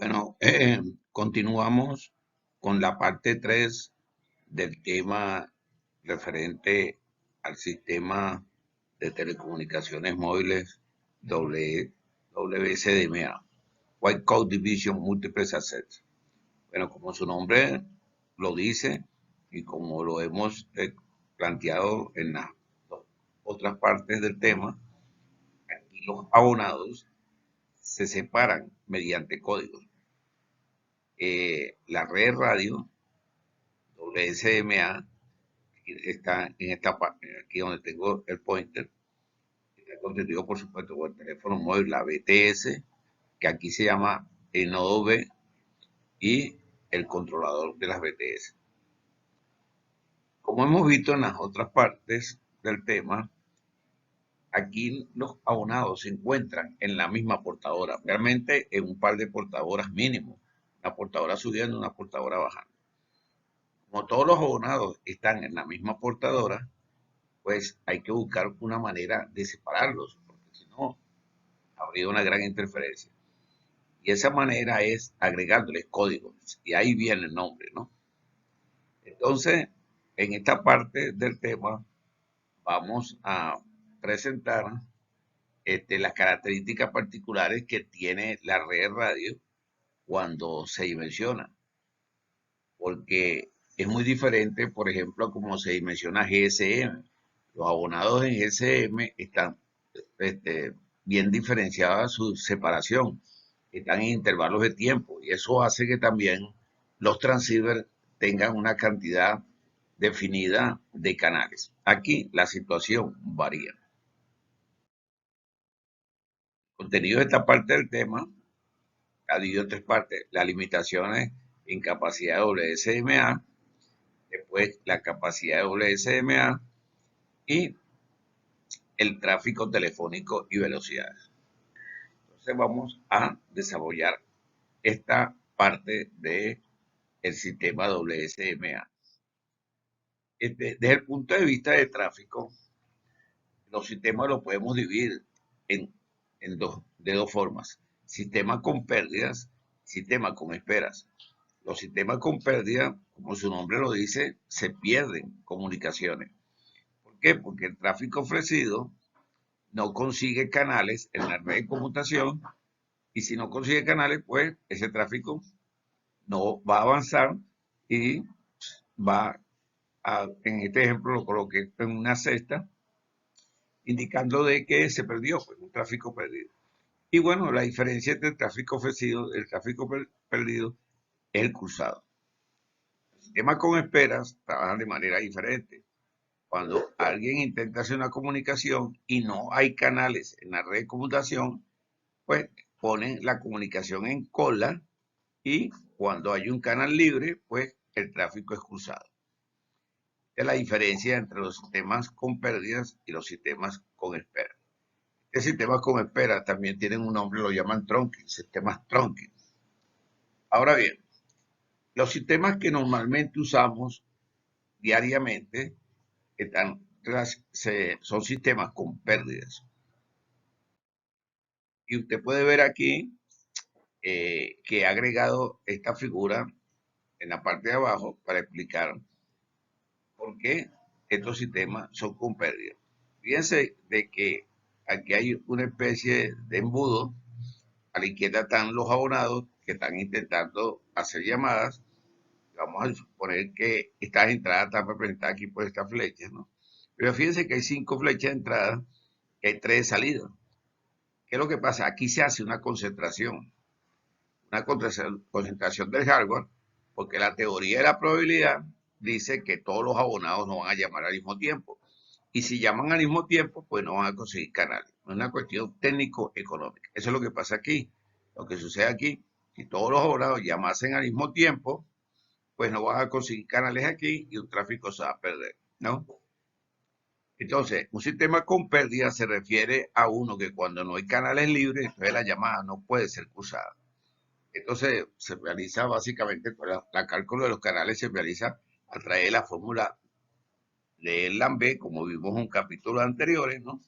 Bueno, continuamos con la parte 3 del tema referente al sistema de telecomunicaciones móviles WSDMA, White Code Division Multiple Access. Bueno, como su nombre lo dice y como lo hemos planteado en las otras partes del tema, aquí los abonados se separan mediante códigos. La red radio WSMA está en esta parte, aquí donde tengo el pointer, está constituido por supuesto por el teléfono móvil, la BTS, que aquí se llama el nodo B, y el controlador de las BTS. Como hemos visto en las otras partes del tema, aquí los abonados se encuentran en la misma portadora, realmente en un par de portadoras mínimo, una portadora subiendo, una portadora bajando. Como todos los abonados están en la misma portadora, pues hay que buscar una manera de separarlos, porque si no, habría una gran interferencia. Y esa manera es agregándoles códigos, y ahí viene el nombre, ¿no? Entonces, en esta parte del tema, vamos a presentar las características particulares que tiene la red radio cuando se dimensiona, porque es muy diferente, por ejemplo, como se dimensiona GSM. Los abonados en GSM están bien diferenciada su separación, están en intervalos de tiempo y eso hace que también los transceivers tengan una cantidad definida de canales. Aquí la situación varía. El contenido de esta parte del tema ha dividido en tres partes: las limitaciones en capacidad de WSMA, después la capacidad de WSMA y el tráfico telefónico y velocidades. Entonces vamos a desarrollar esta parte del sistema WSMA. Desde el punto de vista de tráfico, los sistemas los podemos dividir en, de dos formas: sistema con pérdidas, sistema con esperas. Los sistemas con pérdidas, como su nombre lo dice, se pierden comunicaciones. ¿Por qué? Porque el tráfico ofrecido no consigue canales en la red de conmutación, y si no consigue canales, pues ese tráfico no va a avanzar y va en este ejemplo lo coloqué en una cesta, indicando de que se perdió, pues, un tráfico perdido. Y bueno, la diferencia entre el tráfico ofrecido y el tráfico perdido es el cruzado. Los sistemas con esperas trabajan de manera diferente. Cuando alguien intenta hacer una comunicación y no hay canales en la red de conmutación, pues ponen la comunicación en cola, y cuando hay un canal libre, pues el tráfico es cruzado. Es la diferencia entre los sistemas con pérdidas y los sistemas con espera. Los sistemas con espera también tienen un nombre, lo llaman trunking, sistemas trunking. Ahora bien, los sistemas que normalmente usamos diariamente son sistemas con pérdidas. Y usted puede ver aquí que he agregado esta figura en la parte de abajo para explicar por qué estos sistemas son con pérdida. Fíjense de que aquí hay una especie de embudo. A la izquierda están los abonados que están intentando hacer llamadas. Vamos a suponer que estas entradas están representadas aquí por estas flechas, ¿no? Pero fíjense que hay 5 flechas de entrada, que hay 3 de salida. ¿Qué es lo que pasa? Aquí se hace una concentración del hardware, porque la teoría de la probabilidad dice que todos los abonados no van a llamar al mismo tiempo. Y si llaman al mismo tiempo, pues no van a conseguir canales. Es una cuestión técnico-económica. Eso es lo que pasa aquí. Lo que sucede aquí, si todos los abonados llamasen al mismo tiempo, pues no van a conseguir canales aquí y un tráfico se va a perder, ¿no? Entonces, un sistema con pérdida se refiere a uno que cuando no hay canales libres, entonces la llamada no puede ser cruzada. Entonces, se realiza básicamente, la cálculo de los canales se realiza a través de la fórmula de Lambert, como vimos en capítulos anteriores, ¿no?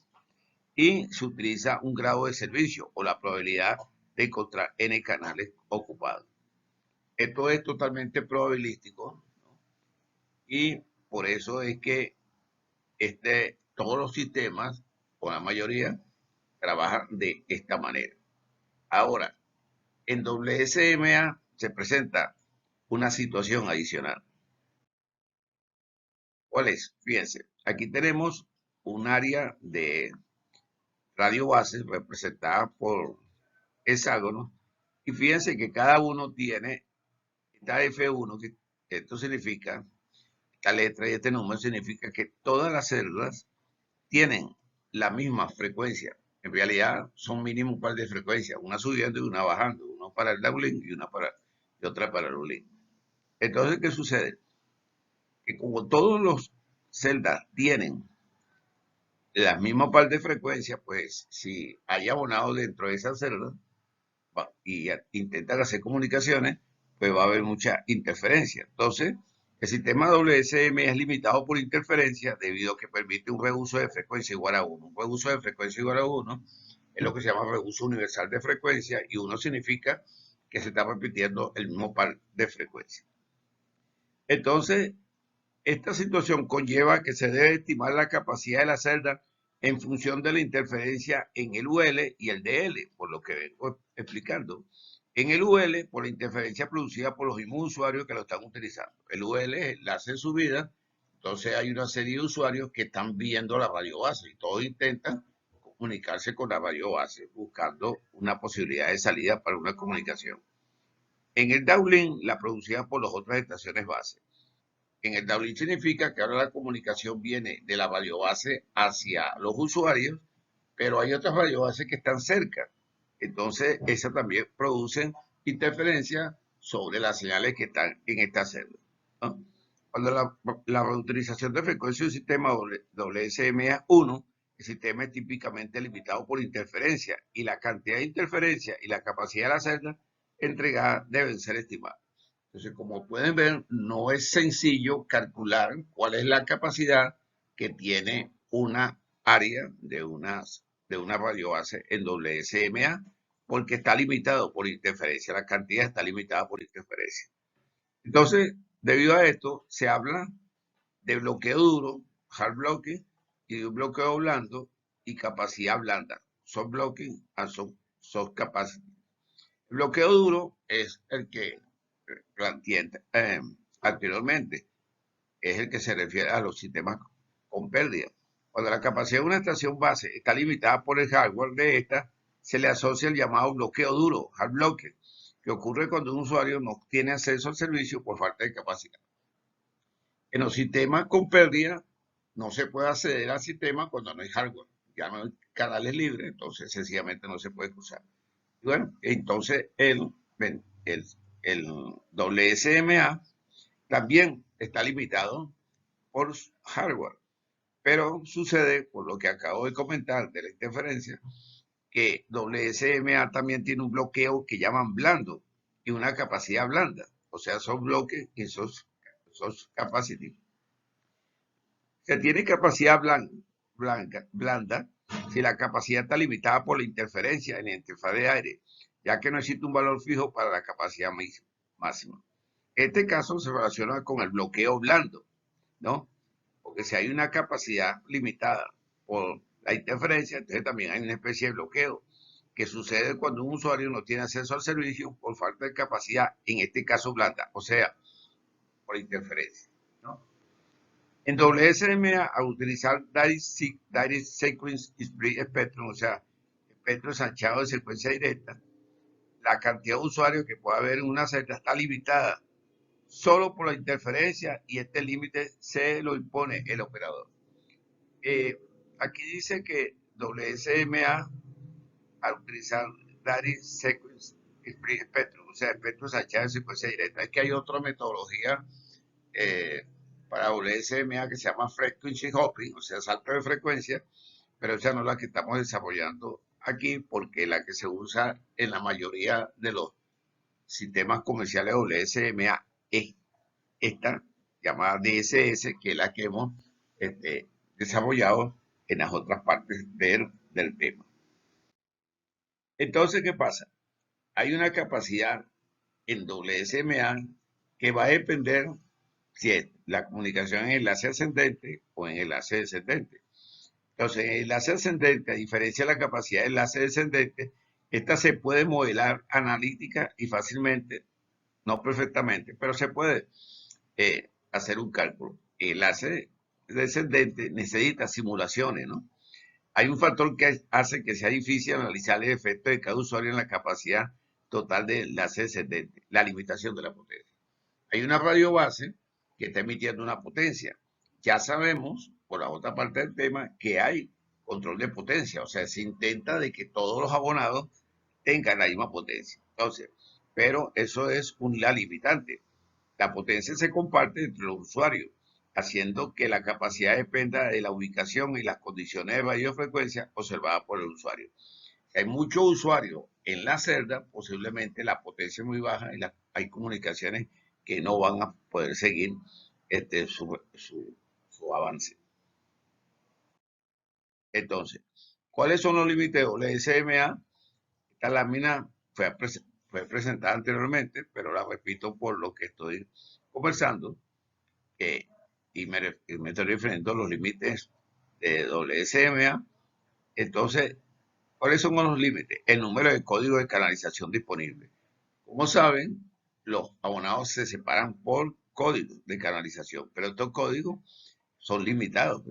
Y se utiliza un grado de servicio o la probabilidad de encontrar n canales ocupados. Esto es totalmente probabilístico, ¿no? Y por eso es que todos los sistemas, o la mayoría, trabajan de esta manera. Ahora, en WSMA se presenta una situación adicional. ¿Cuál es? Fíjense, aquí tenemos un área de radio bases representada por hexágonos, y fíjense que cada uno tiene esta F1, que esto significa, esta letra y este número significa que todas las células tienen la misma frecuencia. En realidad son mínimo un par de frecuencias, una subiendo y una bajando, una para el downlink y otra para el uplink. Entonces, ¿qué sucede? Que como todos los celdas tienen la misma par de frecuencia, pues si hay abonados dentro de esa celda y intentan hacer comunicaciones, pues va a haber mucha interferencia. Entonces, el sistema WSM es limitado por interferencia debido a que permite un reuso de frecuencia igual a 1. Un reuso de frecuencia igual a 1 es lo que se llama reuso universal de frecuencia, y 1 significa que se está repitiendo el mismo par de frecuencia. Entonces, esta situación conlleva que se debe estimar la capacidad de la celda en función de la interferencia en el UL y el DL, por lo que vengo explicando. En el UL, por la interferencia producida por los mismos usuarios que lo están utilizando. El UL es el enlace de subida, entonces hay una serie de usuarios que están viendo la radio base y todos intentan comunicarse con la radio base, buscando una posibilidad de salida para una comunicación. En el downlink, la producida por las otras estaciones base. En el downlink significa que ahora la comunicación viene de la radiobase hacia los usuarios, pero hay otras radiobases que están cerca. Entonces, esas también producen interferencia sobre las señales que están en esta celda, ¿no? Cuando la reutilización de frecuencia de un sistema WSMA1, el sistema es típicamente limitado por interferencia, y la cantidad de interferencia y la capacidad de la celda entregada deben ser estimadas. Entonces, como pueden ver, no es sencillo calcular cuál es la capacidad que tiene una área de una radiobase en WSMA, porque está limitado por interferencia, la cantidad está limitada por interferencia. Entonces, debido a esto, se habla de bloqueo duro, hard blocking, y de un bloqueo blando y capacidad blanda, soft blocking and soft capacity. El bloqueo duro es el que planteé anteriormente, es el que se refiere a los sistemas con pérdida. Cuando la capacidad de una estación base está limitada por el hardware de esta, se le asocia el llamado bloqueo duro, hard blocking, que ocurre cuando un usuario no tiene acceso al servicio por falta de capacidad. En los sistemas con pérdida no se puede acceder al sistema cuando no hay hardware, ya no hay canales libres, entonces sencillamente no se puede cruzar. Y bueno, entonces el WSMA también está limitado por hardware, pero sucede, por lo que acabo de comentar de la interferencia, que WSMA también tiene un bloqueo que llaman blando y una capacidad blanda, o sea, son bloques y son capacitivos. Se tiene capacidad blanda si la capacidad está limitada por la interferencia en la interfaz de aire, ya que no existe un valor fijo para la capacidad máxima. Este caso se relaciona con el bloqueo blando, ¿no? Porque si hay una capacidad limitada por la interferencia, entonces también hay una especie de bloqueo que sucede cuando un usuario no tiene acceso al servicio por falta de capacidad, en este caso blanda, o sea, por interferencia, ¿no? En WSMA, al utilizar Direct Sequence Split Spectrum, o sea, espectro ensanchado de secuencia directa, la cantidad de usuarios que puede haber en una celda está limitada solo por la interferencia, y este límite se lo impone el operador. Aquí dice que WSMA, al utilizar Direct Sequence Split Spectrum, o sea, espectro ensanchado de secuencia directa, es que hay otra metodología para WSMA que se llama Frequency Hopping, o sea, salto de frecuencia, pero esa no es la que estamos desarrollando aquí, porque la que se usa en la mayoría de los sistemas comerciales WSMA es esta llamada DSS, que es la que hemos desarrollado en las otras partes del tema. Entonces, ¿qué pasa? hay una capacidad en WSMA que va a depender si es la comunicación en enlace ascendente o en enlace descendente. Entonces, en enlace ascendente, a diferencia de la capacidad de enlace descendente, esta se puede modelar analítica y fácilmente, no perfectamente, pero se puede hacer un cálculo. El enlace descendente necesita simulaciones, ¿no? Hay un factor que hace que sea difícil analizar el efecto de cada usuario en la capacidad total de enlace descendente, la limitación de la potencia. Hay una radio base que está emitiendo una potencia. Ya sabemos, por la otra parte del tema, que hay control de potencia, o sea, se intenta de que todos los abonados tengan la misma potencia. Entonces, pero eso es la limitante. La potencia se comparte entre los usuarios, haciendo que la capacidad dependa de la ubicación y las condiciones de radiofrecuencia observadas por el usuario. Si hay muchos usuarios en la celda, posiblemente la potencia es muy baja y hay comunicaciones que no van a poder seguir su avance. Entonces, ¿cuáles son los límites de WSMA? Esta lámina fue presentada anteriormente, pero la repito por lo que estoy conversando, y me estoy refiriendo a los límites de WSMA. Entonces, ¿cuáles son los límites? El número de códigos de canalización disponible. Como saben, los abonados se separan por códigos de canalización, pero estos códigos son limitados.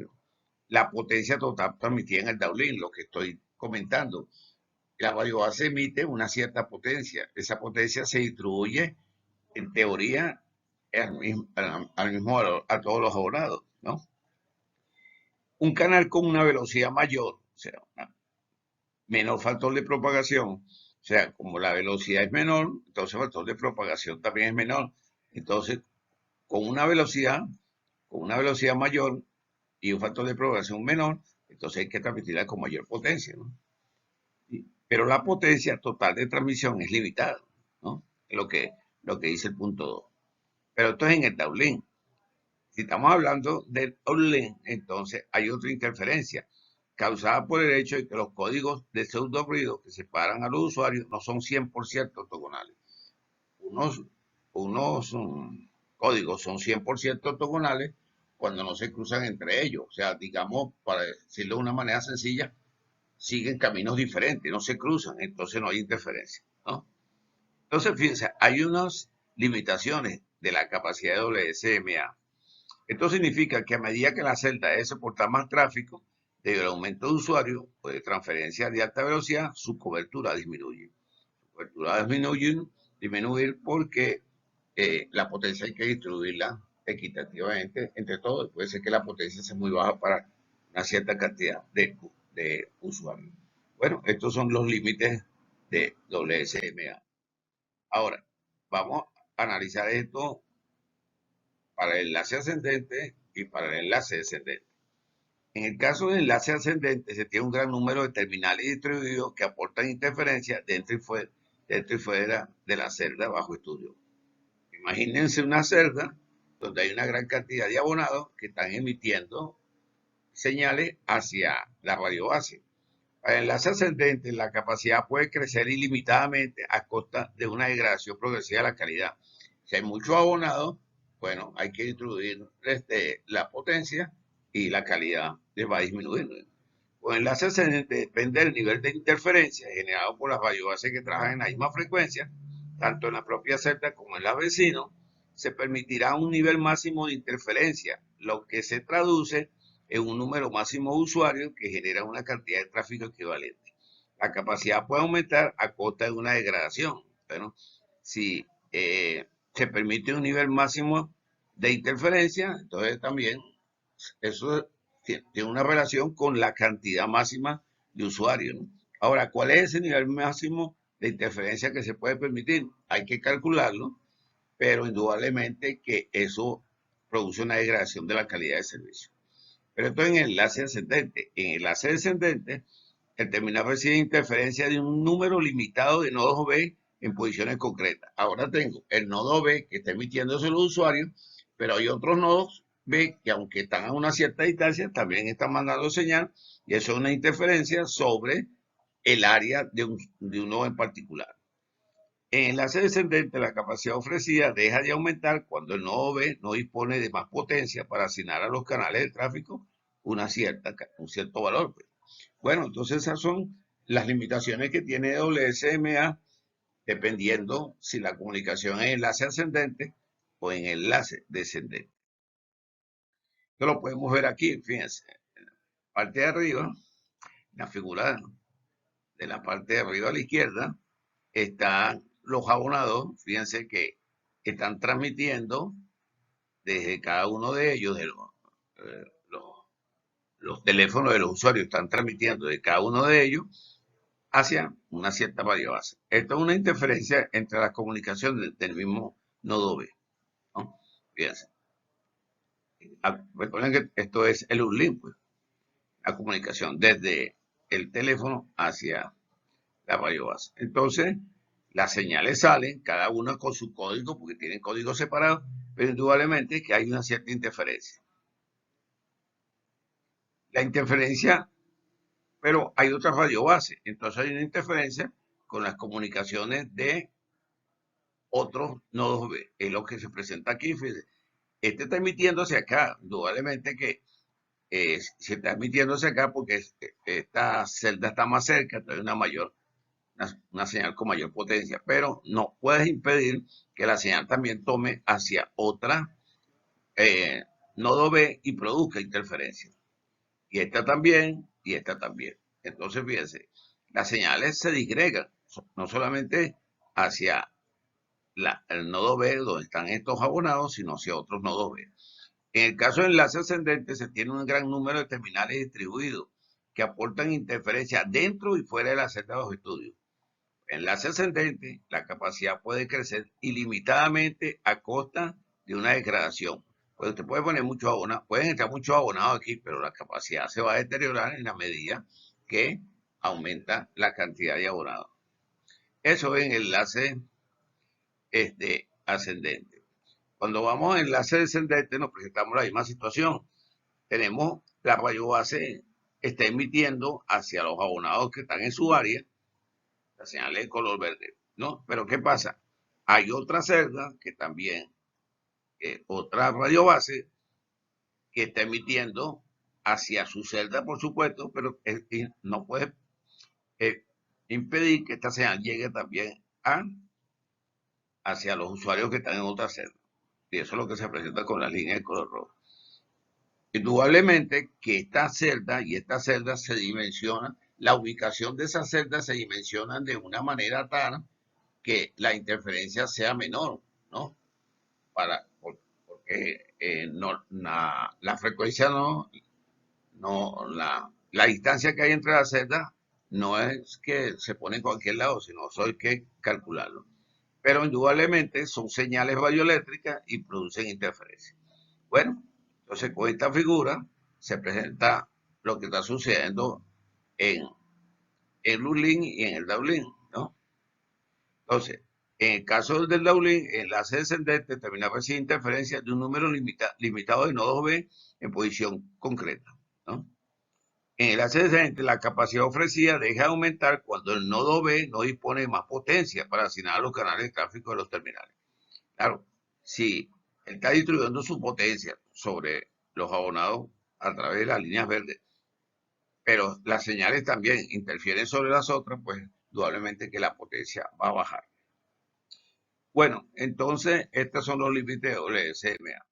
La potencia total transmitida en el downlink, lo que estoy comentando. La radiobase emite una cierta potencia. Esa potencia se distribuye, en teoría, al mismo a todos los abonados, ¿no? Un canal con una velocidad mayor, o sea, menor factor de propagación, o sea, como la velocidad es menor, entonces el factor de propagación también es menor. Entonces, con una velocidad, mayor y un factor de propagación menor, entonces hay que transmitirla con mayor potencia, ¿no? Pero la potencia total de transmisión es limitada, ¿no? Es lo que dice el punto 2. Pero esto es en el downlink. Si estamos hablando del uplink, entonces hay otra interferencia causada por el hecho de que los códigos de pseudo ruido que separan a los usuarios no son 100% ortogonales. Unos códigos son 100% ortogonales cuando no se cruzan entre ellos. O sea, digamos, para decirlo de una manera sencilla, siguen caminos diferentes, no se cruzan, entonces no hay interferencia, ¿no? Entonces, fíjense, hay unas limitaciones de la capacidad de WSMA. Esto significa que a medida que la celda debe soportar más tráfico, debido al aumento de usuarios o de transferencias de alta velocidad, su cobertura disminuye. Su cobertura disminuye porque la potencia hay que distribuirla equitativamente entre todos. Puede ser que la potencia sea muy baja para una cierta cantidad de usuarios. Bueno, estos son los límites de WSMA. Ahora, vamos a analizar esto para el enlace ascendente y para el enlace descendente. En el caso del enlace ascendente, se tiene un gran número de terminales distribuidos que aportan interferencias dentro y fuera de la celda bajo estudio. Imagínense una celda donde hay una gran cantidad de abonados que están emitiendo señales hacia la radiobase. Para el enlace ascendente, la capacidad puede crecer ilimitadamente a costa de una degradación progresiva de la calidad. Si hay muchos abonados, bueno, hay que distribuir la potencia y la calidad les va a disminuir. Con el enlace ascendente depende del nivel de interferencia generado por las radiobases que trabajan en la misma frecuencia, tanto en la propia celda como en la vecinos. Se permitirá un nivel máximo de interferencia, lo que se traduce en un número máximo de usuarios que genera una cantidad de tráfico equivalente. La capacidad puede aumentar a costa de una degradación. Bueno, si se permite un nivel máximo de interferencia, entonces también eso tiene una relación con la cantidad máxima de usuarios, ¿no? Ahora, ¿cuál es ese nivel máximo de interferencia que se puede permitir? Hay que calcularlo, pero indudablemente que eso produce una degradación de la calidad de servicio. Pero esto en el enlace ascendente. En el enlace descendente, el terminal recibe interferencia de un número limitado de nodos B en posiciones concretas. Ahora tengo el nodo B que está emitiéndose los usuarios, pero hay otros nodos B que aunque están a una cierta distancia, también están mandando señal, y eso es una interferencia sobre el área de un nodo en particular. En enlace descendente, la capacidad ofrecida deja de aumentar cuando el nodo B no dispone de más potencia para asignar a los canales de tráfico un cierto valor, pues. Bueno, entonces esas son las limitaciones que tiene WSMA dependiendo si la comunicación es enlace ascendente o en enlace descendente. Esto lo podemos ver aquí, fíjense, en la parte de arriba, la figura de la parte de arriba a la izquierda, están los abonados, fíjense que están transmitiendo desde cada uno de ellos, eh, los, los teléfonos de los usuarios están transmitiendo de cada uno de ellos hacia una cierta radiobase. Esto es una interferencia entre las comunicaciones del mismo nodo B, ¿no? Fíjense. Recuerden que esto es el uplink, pues, la comunicación desde el teléfono hacia la radiobase. Entonces, las señales salen, cada una con su código, porque tienen códigos separados, pero indudablemente que hay una cierta interferencia. La interferencia, pero hay otra radiobase, entonces hay una interferencia con las comunicaciones de otros nodos B. Es lo que se presenta aquí. Fíjense. Este está emitiendo hacia acá, indudablemente que se está emitiendo hacia acá porque esta celda está más cerca, entonces una señal con mayor potencia, pero no puedes impedir que la señal también tome hacia otra nodo B y produzca interferencia. Y esta también, y esta también. Entonces, fíjense, las señales se disgregan, no solamente hacia el nodo B, donde están estos abonados, sino hacia otros nodos B. En el caso de enlace ascendente, se tiene un gran número de terminales distribuidos que aportan interferencia dentro y fuera de la celda de los estudios. Enlace ascendente, la capacidad puede crecer ilimitadamente a costa de una degradación. Pues usted puede poner muchos abonados, pueden entrar muchos abonados aquí, pero la capacidad se va a deteriorar en la medida que aumenta la cantidad de abonados. Eso es en enlace ascendente. Cuando vamos a enlace descendente nos presentamos la misma situación. Tenemos la radiobase está emitiendo hacia los abonados que están en su área la señal es de color verde, ¿no? Pero ¿qué pasa? Hay otra celda que también, otra radiobase que está emitiendo hacia su celda, por supuesto, pero no puede eh, impedir que esta señal llegue también hacia los usuarios que están en otra celda. Y eso es lo que se presenta con la línea de color rojo. Indudablemente que esta celda y esta celda se dimensionan, la ubicación de esas celdas se dimensionan de una manera tal que la interferencia sea menor, ¿no? Porque la frecuencia la distancia que hay entre las celdas no es que se pone en cualquier lado, sino eso hay que calcularlo. Pero indudablemente son señales radioeléctricas y producen interferencia. Bueno, entonces con esta figura se presenta lo que está sucediendo en el uplink y en el downlink, ¿no? Entonces, en el caso del downlink, el enlace descendente termina recibiendo interferencia de un número limitado de nodos B en posición concreta, ¿no? En el enlace descendente, la capacidad ofrecida deja de aumentar cuando el nodo B no dispone de más potencia para asignar los canales de tráfico de los terminales. Claro, si él está distribuyendo su potencia sobre los abonados a través de las líneas verdes, pero las señales también interfieren sobre las otras, pues indudablemente que la potencia va a bajar. Bueno, entonces estos son los límites de WSMA.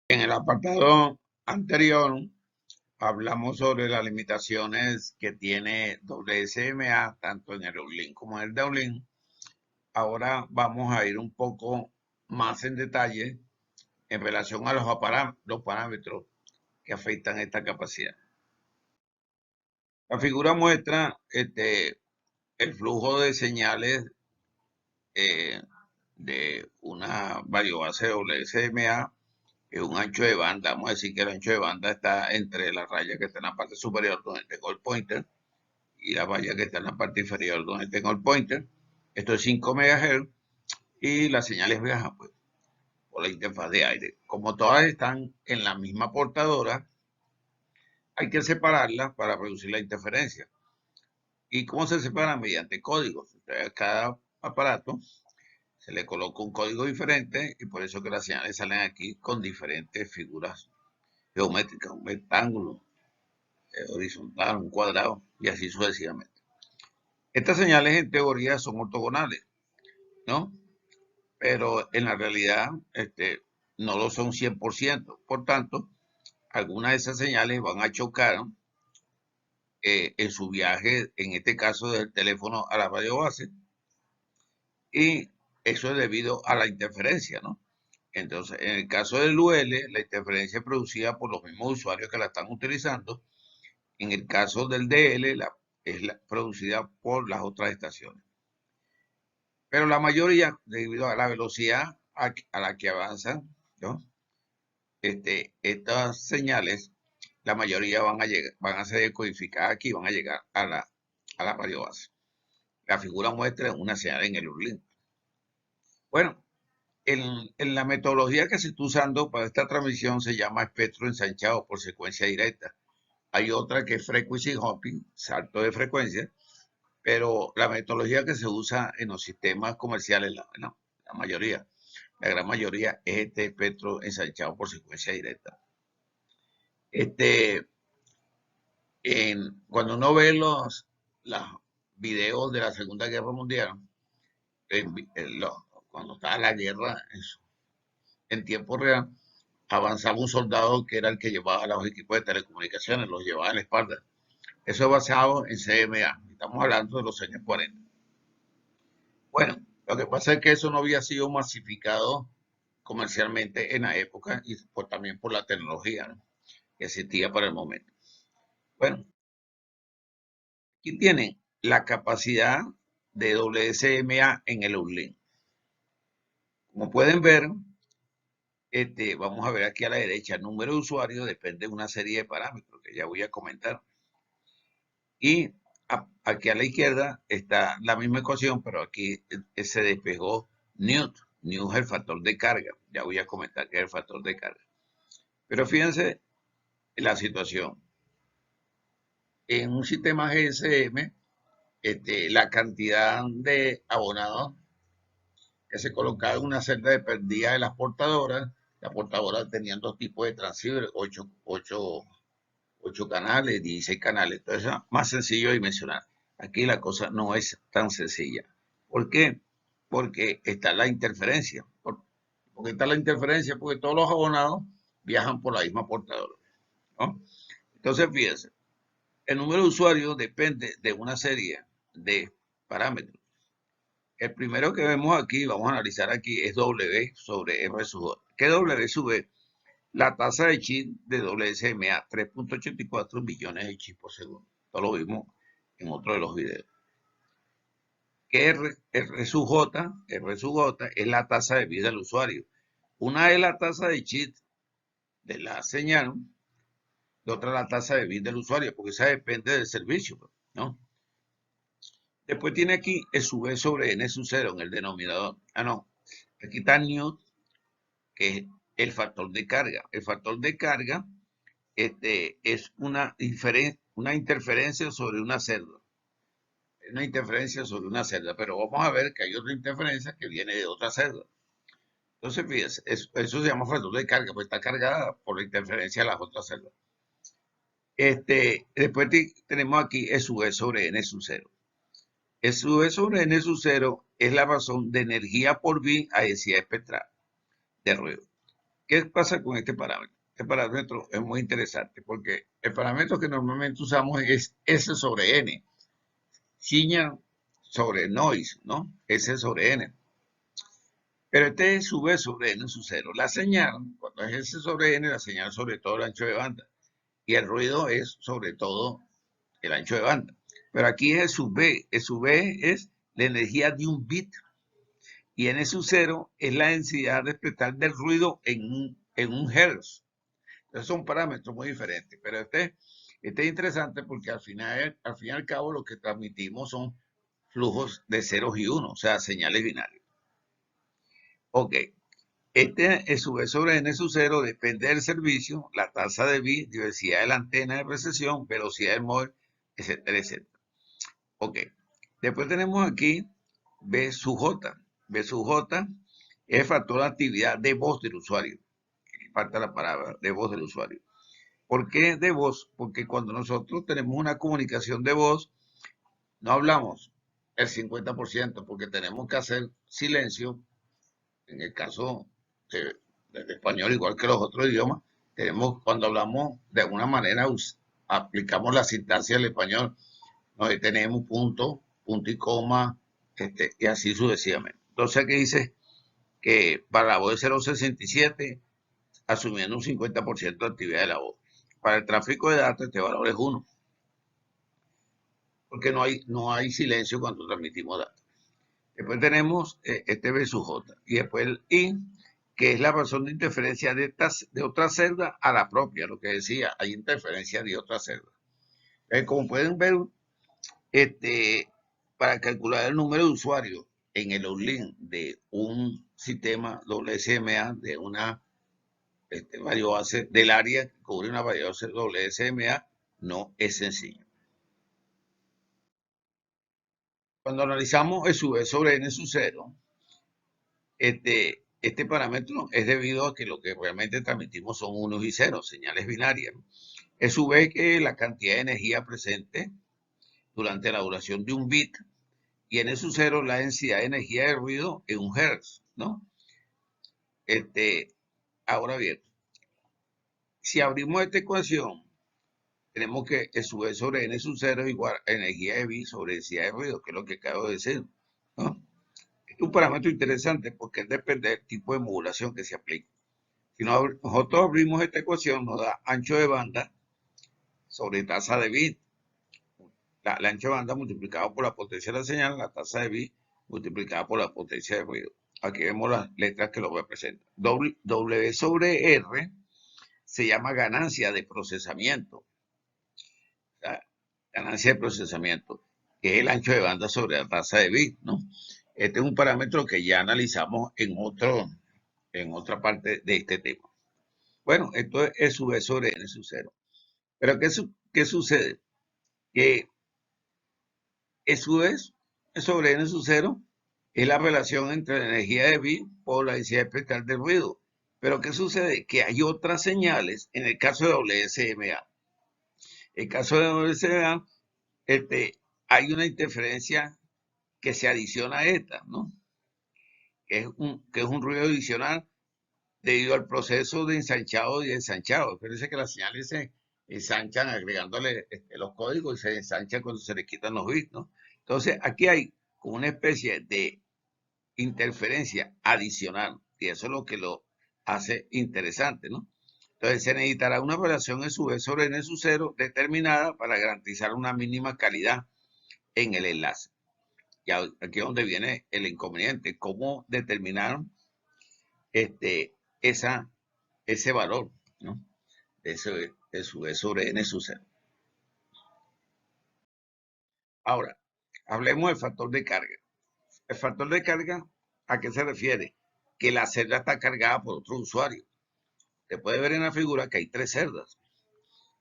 En el apartado anterior hablamos sobre las limitaciones que tiene WSMA, tanto en el uplink como en el downlink. Ahora vamos a ir un poco más en detalle en relación a los parámetros que afectan esta capacidad. La figura muestra el flujo de señales eh, de una variobase WSMA, que es un ancho de banda. Vamos a decir que el ancho de banda está entre la raya que está en la parte superior donde tengo el pointer y la valla que está en la parte inferior donde tengo el pointer. Esto es 5 MHz y las señales viajan pues, por la interfaz de aire. Como todas están en la misma portadora, hay que separarlas para reducir la interferencia. ¿Y cómo se separan? Mediante códigos. Entonces, a cada aparato se le coloca un código diferente y por eso que las señales salen aquí con diferentes figuras geométricas, un rectángulo, horizontal, un cuadrado y así sucesivamente. Estas señales en teoría son ortogonales, ¿no? Pero en la realidad no lo son 100%. Por tanto, algunas de esas señales van a chocar en su viaje, en este caso del teléfono a la radio base, y eso es debido a la interferencia, ¿no? Entonces, en el caso del UL, la interferencia es producida por los mismos usuarios que la están utilizando. En el caso del DL, es producida por las otras estaciones. Pero la mayoría, debido a la velocidad a la que avanzan, ¿no? Estas señales, la mayoría van a ser codificadas aquí, van a llegar a la radio base. La figura muestra una señal en el URLIN. Bueno, en la metodología que se está usando para esta transmisión se llama espectro ensanchado por secuencia directa. Hay otra que es frequency hopping, salto de frecuencia, pero la metodología que se usa en los sistemas comerciales, la mayoría, la gran mayoría es este espectro ensanchado por secuencia directa. Cuando uno ve los videos de la Segunda Guerra Mundial, cuando estaba la guerra en tiempo real, avanzaba un soldado que era el que llevaba los equipos de telecomunicaciones, los llevaba en la espalda. Eso es basado en CMA. Estamos hablando de los años 40. Bueno, lo que pasa es que eso no había sido masificado comercialmente en la época y también por la tecnología, ¿no?, que existía para el momento. Bueno, aquí tienen la capacidad de WSMA en el URLIN. Como pueden ver, vamos a ver aquí a la derecha, el número de usuarios depende de una serie de parámetros que ya voy a comentar. Y aquí a la izquierda está la misma ecuación, pero aquí se despejó Newt. Newt es el factor de carga. Ya voy a comentar qué es el factor de carga. Pero fíjense en la situación. En un sistema GSM, la cantidad de abonados que se colocaba en una celda dependía de las portadoras. Las portadoras tenían dos tipos de transceivers, 8 canales, 16 canales. Entonces es más sencillo de dimensionar. Aquí la cosa no es tan sencilla. ¿Por qué? Porque está la interferencia. Porque está la interferencia porque todos los abonados viajan por la misma portadora, ¿no? Entonces, fíjense, el número de usuarios depende de una serie de parámetros. El primero que vemos aquí, vamos a analizar aquí, es W sobre R sub J. ¿Qué W sube? La tasa de chip de WSMA, 3.84 millones de chips por segundo. Esto lo vimos en otro de los videos. Que R sub J es la tasa de vida del usuario. Una es la tasa de chip de la señal, y otra la tasa de vida del usuario, porque esa depende del servicio, ¿no? Después tiene aquí el sub E sobre N sub 0 en el denominador. Ah, no. Aquí está Newt, que es el factor de carga. El factor de carga es una interferencia sobre una celda. Una interferencia sobre una celda, pero vamos a ver que hay otra interferencia que viene de otra celda. Entonces, fíjense, eso se llama factor de carga, pues está cargada por la interferencia de las otras celdas. Después tenemos aquí S sub E sobre N sub 0. S sub E sobre N sub 0 es la razón de energía por bit a densidad espectral de ruido. ¿Qué pasa con este parámetro? Este parámetro es muy interesante porque el parámetro que normalmente usamos es S sobre N, signa sobre noise, ¿no? S sobre N. Pero este es su B sobre N sub 0. La señal, cuando es S sobre N, la señal sobre todo el ancho de banda. Y el ruido es sobre todo el ancho de banda. Pero aquí es el sub B. El sub B es la energía de un bit. Y N sub 0 es la densidad de espectral del ruido en un hertz. Entonces son parámetros muy diferentes. Pero este es interesante porque al fin y al cabo lo que transmitimos son flujos de ceros y unos, o sea, señales binarias. Ok, este es sub sobre n sub 0 depende del servicio, la tasa de bit, diversidad de la antena de recepción, velocidad del móvil, etcétera, etcétera. Ok, después tenemos aquí B sub J. B sub J es el factor de actividad de voz del usuario. Aquí falta la palabra de voz del usuario. ¿Por qué de voz? Porque cuando nosotros tenemos una comunicación de voz, no hablamos el 50% porque tenemos que hacer silencio. En el caso del español, igual que los otros idiomas, tenemos, cuando hablamos de alguna manera, aplicamos la sintaxis del español, nos detenemos punto y coma, y así sucesivamente. Entonces aquí dice que para la voz de 0.67, asumiendo un 50% de actividad de la voz. Para el tráfico de datos, este valor es 1, porque no hay silencio cuando transmitimos datos. Después tenemos este B sub J. Y después el I, que es la razón de interferencia de otra celda a la propia, lo que decía, hay interferencia de otra celda. Como pueden ver, para calcular el número de usuarios en el uplink de un sistema WSMA, de una variobase del área que cubre una variobase WSMA, no es sencillo. Cuando analizamos el sub sobre n sub 0, este parámetro es debido a que lo que realmente transmitimos son unos y ceros, señales binarias. Es su vez que la cantidad de energía presente durante la duración de un bit y en su cero la densidad de energía de ruido en un hertz, ¿no? Ahora bien, si abrimos esta ecuación, tenemos que su vez sobre n sub 0 es igual a energía de bit sobre densidad de ruido, que es lo que acabo de decir, ¿no? Es un parámetro interesante porque depende del tipo de modulación que se aplica. Si nosotros abrimos esta ecuación, nos da ancho de banda sobre tasa de bit. La ancho de banda multiplicado por la potencia de la señal, la tasa de bit multiplicada por la potencia de ruido. Aquí vemos las letras que lo representan. W sobre R se llama ganancia de procesamiento. Ganancia de procesamiento, que es el ancho de banda sobre la tasa de bit, ¿no? Este es un parámetro que ya analizamos en otra parte de este tema. Bueno, esto es sub sobre n sub 0. Pero ¿qué sucede? Que eso es sobre n sub 0 es la relación entre la energía de bit por la densidad espectral del ruido. Pero ¿qué sucede? Que hay otras señales en el caso de WSMA. En el caso de WSMA, hay una interferencia que se adiciona a esta, ¿no? Que es un ruido adicional debido al proceso de ensanchado y desensanchado. Fíjense que las señales se ensanchan agregándole los códigos y se ensanchan cuando se le quitan los bits, ¿no? Entonces, aquí hay como una especie de interferencia adicional y eso es lo que lo hace interesante, ¿no? Entonces, se necesitará una relación en su vez sobre n sub 0 determinada para garantizar una mínima calidad en el enlace. Y aquí es donde viene el inconveniente, cómo determinaron ese valor, ¿no? De su vez sobre n sub 0. Ahora, hablemos del factor de carga. El factor de carga, ¿a qué se refiere? Que la celda está cargada por otro usuario. Se puede ver en la figura que hay 3 celdas.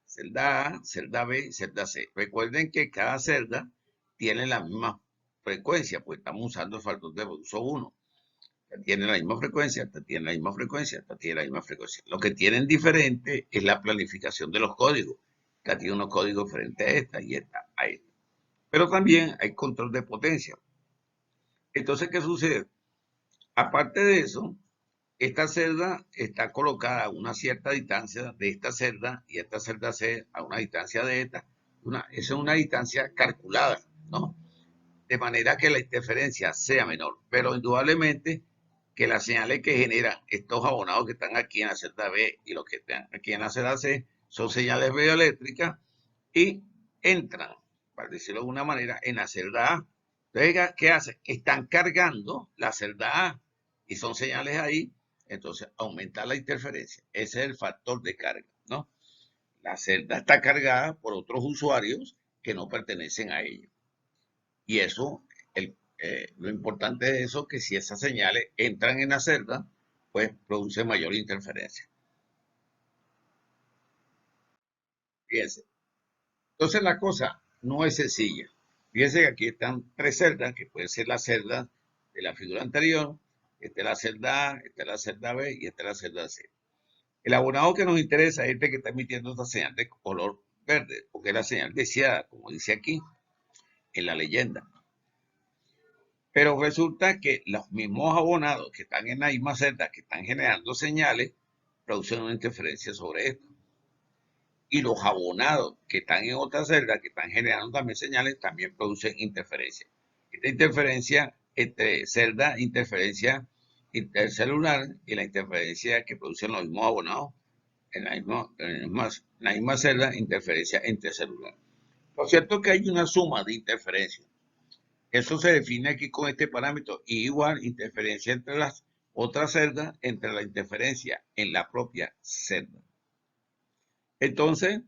Celda A, celda B y celda C. Recuerden que cada celda tiene la misma frecuencia, pues estamos usando el factor de uso 1. Tiene la misma frecuencia, esta tiene la misma frecuencia, esta tiene la misma frecuencia. Lo que tienen diferente es la planificación de los códigos. Esta tiene unos códigos frente a esta y esta a esta. Pero también hay control de potencia. Entonces, ¿qué sucede? Aparte de eso, esta celda está colocada a una cierta distancia de esta celda y esta celda C a una distancia de esta. Esa es una distancia calculada, ¿no? De manera que la interferencia sea menor. Pero indudablemente que las señales que generan estos abonados que están aquí en la celda B y los que están aquí en la celda C son señales radioeléctricas y entran, para decirlo de alguna manera, en la celda A. Entonces, ¿qué hacen? Están cargando la celda A y son señales ahí, entonces aumenta la interferencia. Ese es el factor de carga, ¿no? La celda está cargada por otros usuarios que no pertenecen a ella. Y eso, lo importante de eso, que si esas señales entran en la celda, pues produce mayor interferencia. Fíjense. Entonces la cosa no es sencilla. Fíjense que aquí están tres celdas, que pueden ser las celdas de la figura anterior. Esta es la celda A, esta es la celda B y esta es la celda C. El abonado que nos interesa es este que está emitiendo esta señal de color verde, porque es la señal deseada, como dice aquí en la leyenda. Pero resulta que los mismos abonados que están en la misma celda, que están generando señales, producen una interferencia sobre esto. Y los abonados que están en otra celda, que están generando también señales, también producen interferencia. Esta interferencia entre celda, interferencia intercelular y la interferencia que producen los mismos abonados en la misma celda, interferencia intercelular. Lo cierto es que hay una suma de interferencias. Eso se define aquí con este parámetro, y igual interferencia entre las otras celdas, entre la interferencia en la propia celda. Entonces,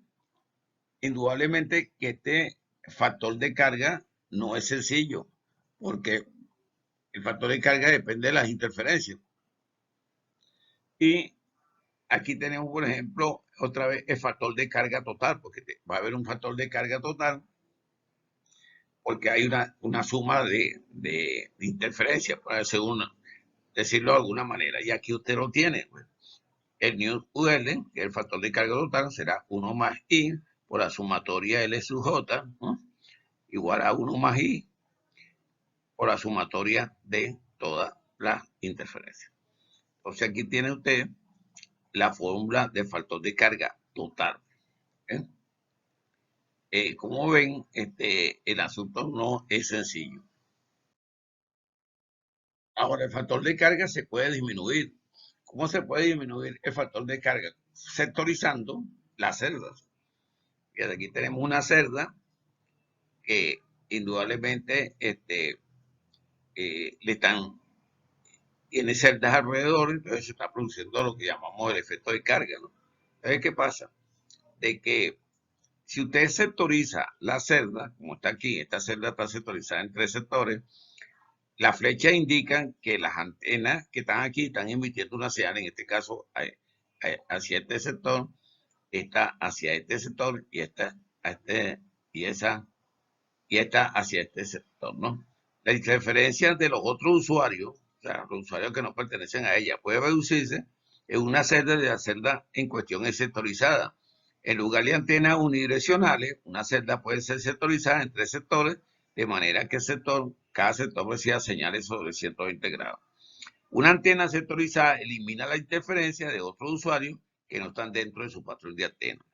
indudablemente que este factor de carga no es sencillo, porque el factor de carga depende de las interferencias. Y aquí tenemos, por ejemplo, otra vez el factor de carga total, porque va a haber un factor de carga total, porque hay una suma de interferencias, para decirlo de alguna manera. Y aquí usted lo tiene. Pues. El nu UL, que es el factor de carga total, será 1 más I por la sumatoria L sub J, ¿no? Igual a 1 más I por la sumatoria de todas las interferencias. Entonces aquí tiene usted la fórmula del factor de carga total. ¿eh? Como ven, el asunto no es sencillo. Ahora, el factor de carga se puede disminuir. ¿Cómo se puede disminuir el factor de carga? Sectorizando las celdas. Y aquí tenemos una celda que indudablemente tiene celdas alrededor, entonces se está produciendo lo que llamamos el efecto de carga, ¿no? Entonces, ¿qué pasa? De que si usted sectoriza la celda, como está aquí, esta celda está sectorizada en 3 sectores, las flechas indican que las antenas que están aquí están emitiendo una señal, en este caso hacia este sector, esta hacia este sector y esta y esta hacia este sector, ¿no? La interferencia de los otros usuarios, o sea, los usuarios que no pertenecen a ella, puede reducirse en una celda de la celda en cuestión es sectorizada. En lugar de antenas unidireccionales, una celda puede ser sectorizada en 3 sectores, de manera que cada sector reciba señales sobre 120 grados. Una antena sectorizada elimina la interferencia de otros usuarios que no están dentro de su patrón de antena.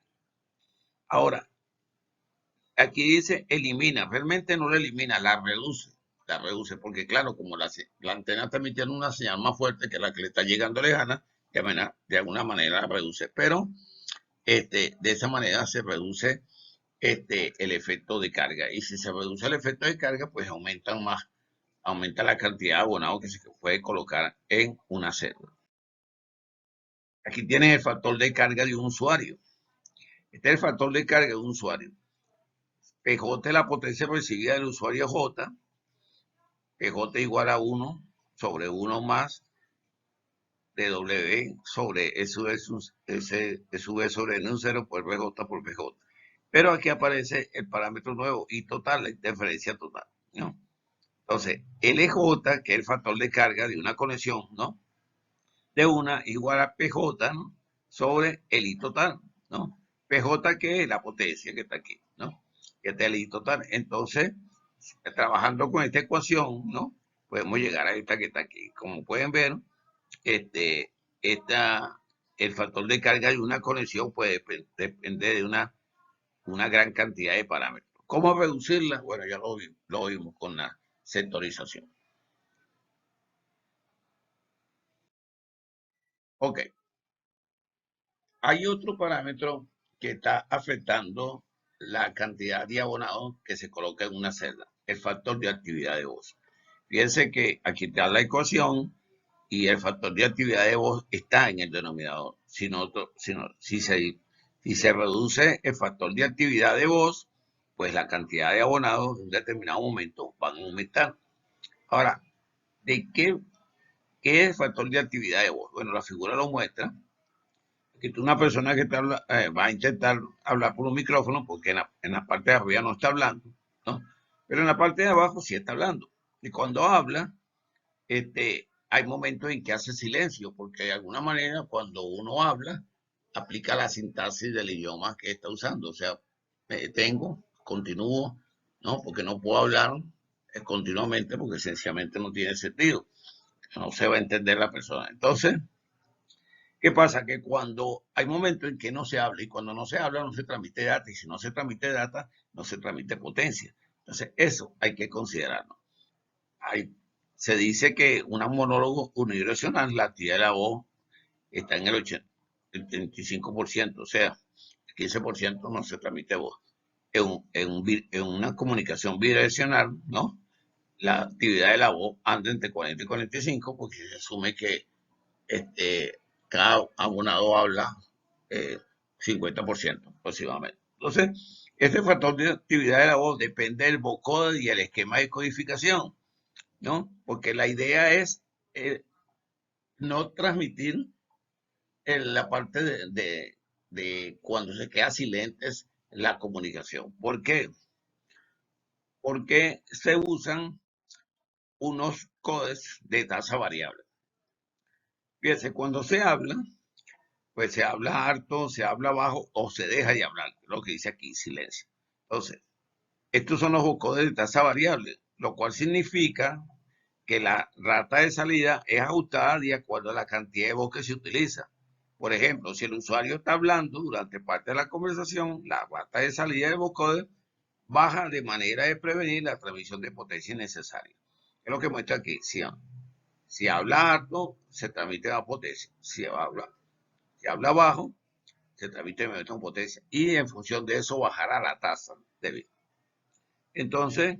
Ahora, aquí dice elimina, realmente no la elimina, la reduce, porque claro, como la antena está emitiendo una señal más fuerte que la que le está llegando lejana, de alguna manera la reduce, pero de esa manera se reduce el efecto de carga, y si se reduce el efecto de carga, pues aumenta la cantidad de abonado que se puede colocar en una celda. Aquí tienen el factor de carga de un usuario. Este es el factor de carga de un usuario. PJ es la potencia recibida del usuario J, PJ igual a 1 sobre 1 más de W sobre S sub sobre N0 por BJ por BJ. Pero aquí aparece el parámetro nuevo, I total, la interferencia total, ¿no? Entonces, LJ, que es el factor de carga de una conexión, ¿no? De una igual a PJ, ¿no? Sobre el I total, ¿no? PJ, que es la potencia que está aquí, ¿no? Que está el I total. Entonces, trabajando con esta ecuación, ¿no? Podemos llegar a esta que está aquí. Como pueden ver, este, el factor de carga de una conexión puede depender de una gran cantidad de parámetros. ¿Cómo reducirla? Bueno, ya lo vimos con la sectorización. Ok. Hay otro parámetro que está afectando la cantidad de abonados que se coloca en una celda, el factor de actividad de voz. Fíjense que aquí está la ecuación y el factor de actividad de voz está en el denominador. Si se reduce el factor de actividad de voz, pues la cantidad de abonados en un determinado momento van a aumentar. Ahora, ¿qué es el factor de actividad de voz? Bueno, la figura lo muestra que tú una persona que te habla, va a intentar hablar por un micrófono porque en la parte de arriba no está hablando, ¿no? Pero en la parte de abajo sí está hablando. Y cuando habla, hay momentos en que hace silencio, porque de alguna manera cuando uno habla, aplica la sintaxis del idioma que está usando. O sea, me detengo, continúo, ¿no? Porque no puedo hablar continuamente porque sencillamente no tiene sentido. No se va a entender la persona. Entonces, ¿qué pasa? Que cuando hay momentos en que no se habla y cuando no se habla no se transmite data y si no se transmite data no se transmite potencia. Entonces eso hay que considerarlo. Se dice que un monólogo unidireccional, la actividad de la voz está en el 35%, o sea, el 15% no se transmite voz. En una comunicación bidireccional, ¿no? La actividad de la voz anda entre 40 y 45 porque se asume que cada abonado habla 50% aproximadamente. Entonces, este factor de actividad de la voz depende del vocoder y el esquema de codificación, ¿no? Porque la idea es no transmitir la parte de cuando se queda silente la comunicación. ¿Por qué? Porque se usan unos codes de tasa variable. Fíjense, cuando se habla, pues se habla harto, se habla bajo o se deja de hablar, lo que dice aquí, silencio. Entonces, estos son los vocoders de tasa variable, lo cual significa que la rata de salida es ajustada de acuerdo a la cantidad de voz que se utiliza. Por ejemplo, si el usuario está hablando durante parte de la conversación, la rata de salida del vocoder baja de manera de prevenir la transmisión de potencia innecesaria. Es lo que muestra aquí. Si habla alto, se transmite la potencia. Si habla bajo, se transmite con potencia. Y en función de eso bajará la tasa de bit. Entonces,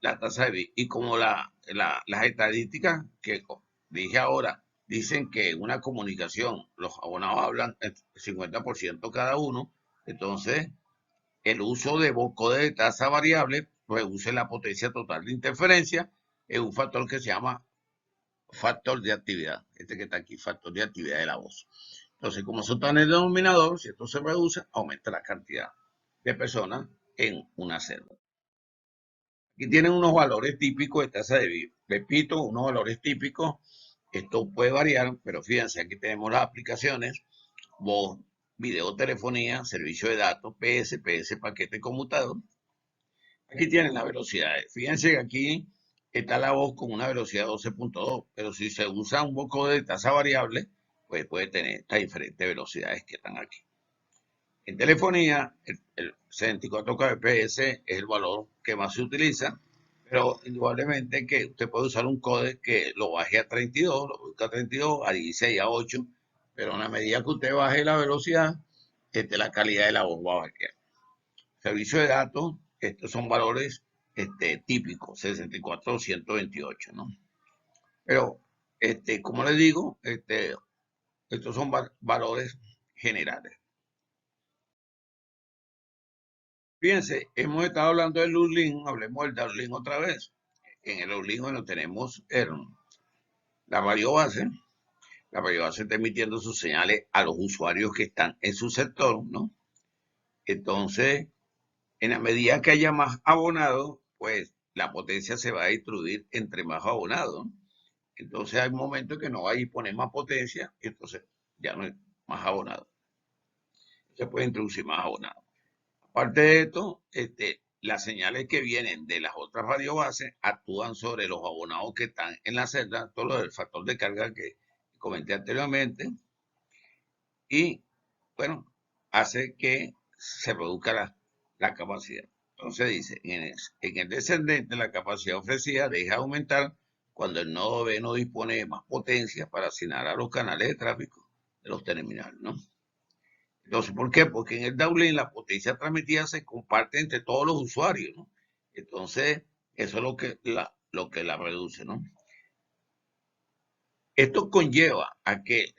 la tasa de bit. Y como las estadísticas que dije ahora dicen que en una comunicación los abonados hablan el 50% cada uno, entonces el uso de vocoder de tasa variable reduce la potencia total de interferencia en un factor que se llama factor de actividad. Este que está aquí, factor de actividad de la voz. Entonces, como eso está en el denominador, si esto se reduce, aumenta la cantidad de personas en una celda. Aquí tienen unos valores típicos de tasa de vida. Repito, unos valores típicos. Esto puede variar, pero fíjense, aquí tenemos las aplicaciones, voz, videotelefonía, servicio de datos, PS, paquete conmutador. Aquí tienen las velocidades. Fíjense que aquí está la voz con una velocidad de 12.2, pero si se usa un vocoder de tasa variable, pues puede tener estas diferentes velocidades que están aquí. En telefonía, el 64 kbps es el valor que más se utiliza, pero indudablemente que usted puede usar un códec que lo baje a 32, lo busca a 32, a 16, a 8, pero a medida que usted baje la velocidad, la calidad de la voz va a variar. Servicio de datos, estos son valores típicos, 64, 128, ¿no? Pero, como les digo, estos son valores generales. Fíjense, hemos estado hablando del Lulín, hablemos del Darlín otra vez. En el Lulín, bueno, tenemos la radio base. La radio base está emitiendo sus señales a los usuarios que están en su sector, ¿no? Entonces, en la medida que haya más abonados, pues la potencia se va a distribuir entre más abonados. Entonces hay momentos que no va a disponer más potencia, y entonces ya no hay más abonados. Se puede introducir más abonados. Aparte de esto, las señales que vienen de las otras radiobases actúan sobre los abonados que están en la celda, todo lo del factor de carga que comenté anteriormente, y bueno, hace que se reduzca la capacidad. Entonces dice, en el descendente la capacidad ofrecida deja de aumentar cuando el nodo B no dispone de más potencia para asignar a los canales de tráfico de los terminales, ¿no? Entonces, ¿por qué? Porque en el downlink la potencia transmitida se comparte entre todos los usuarios, ¿no? Entonces, eso es lo que la reduce, ¿no? Esto conlleva a que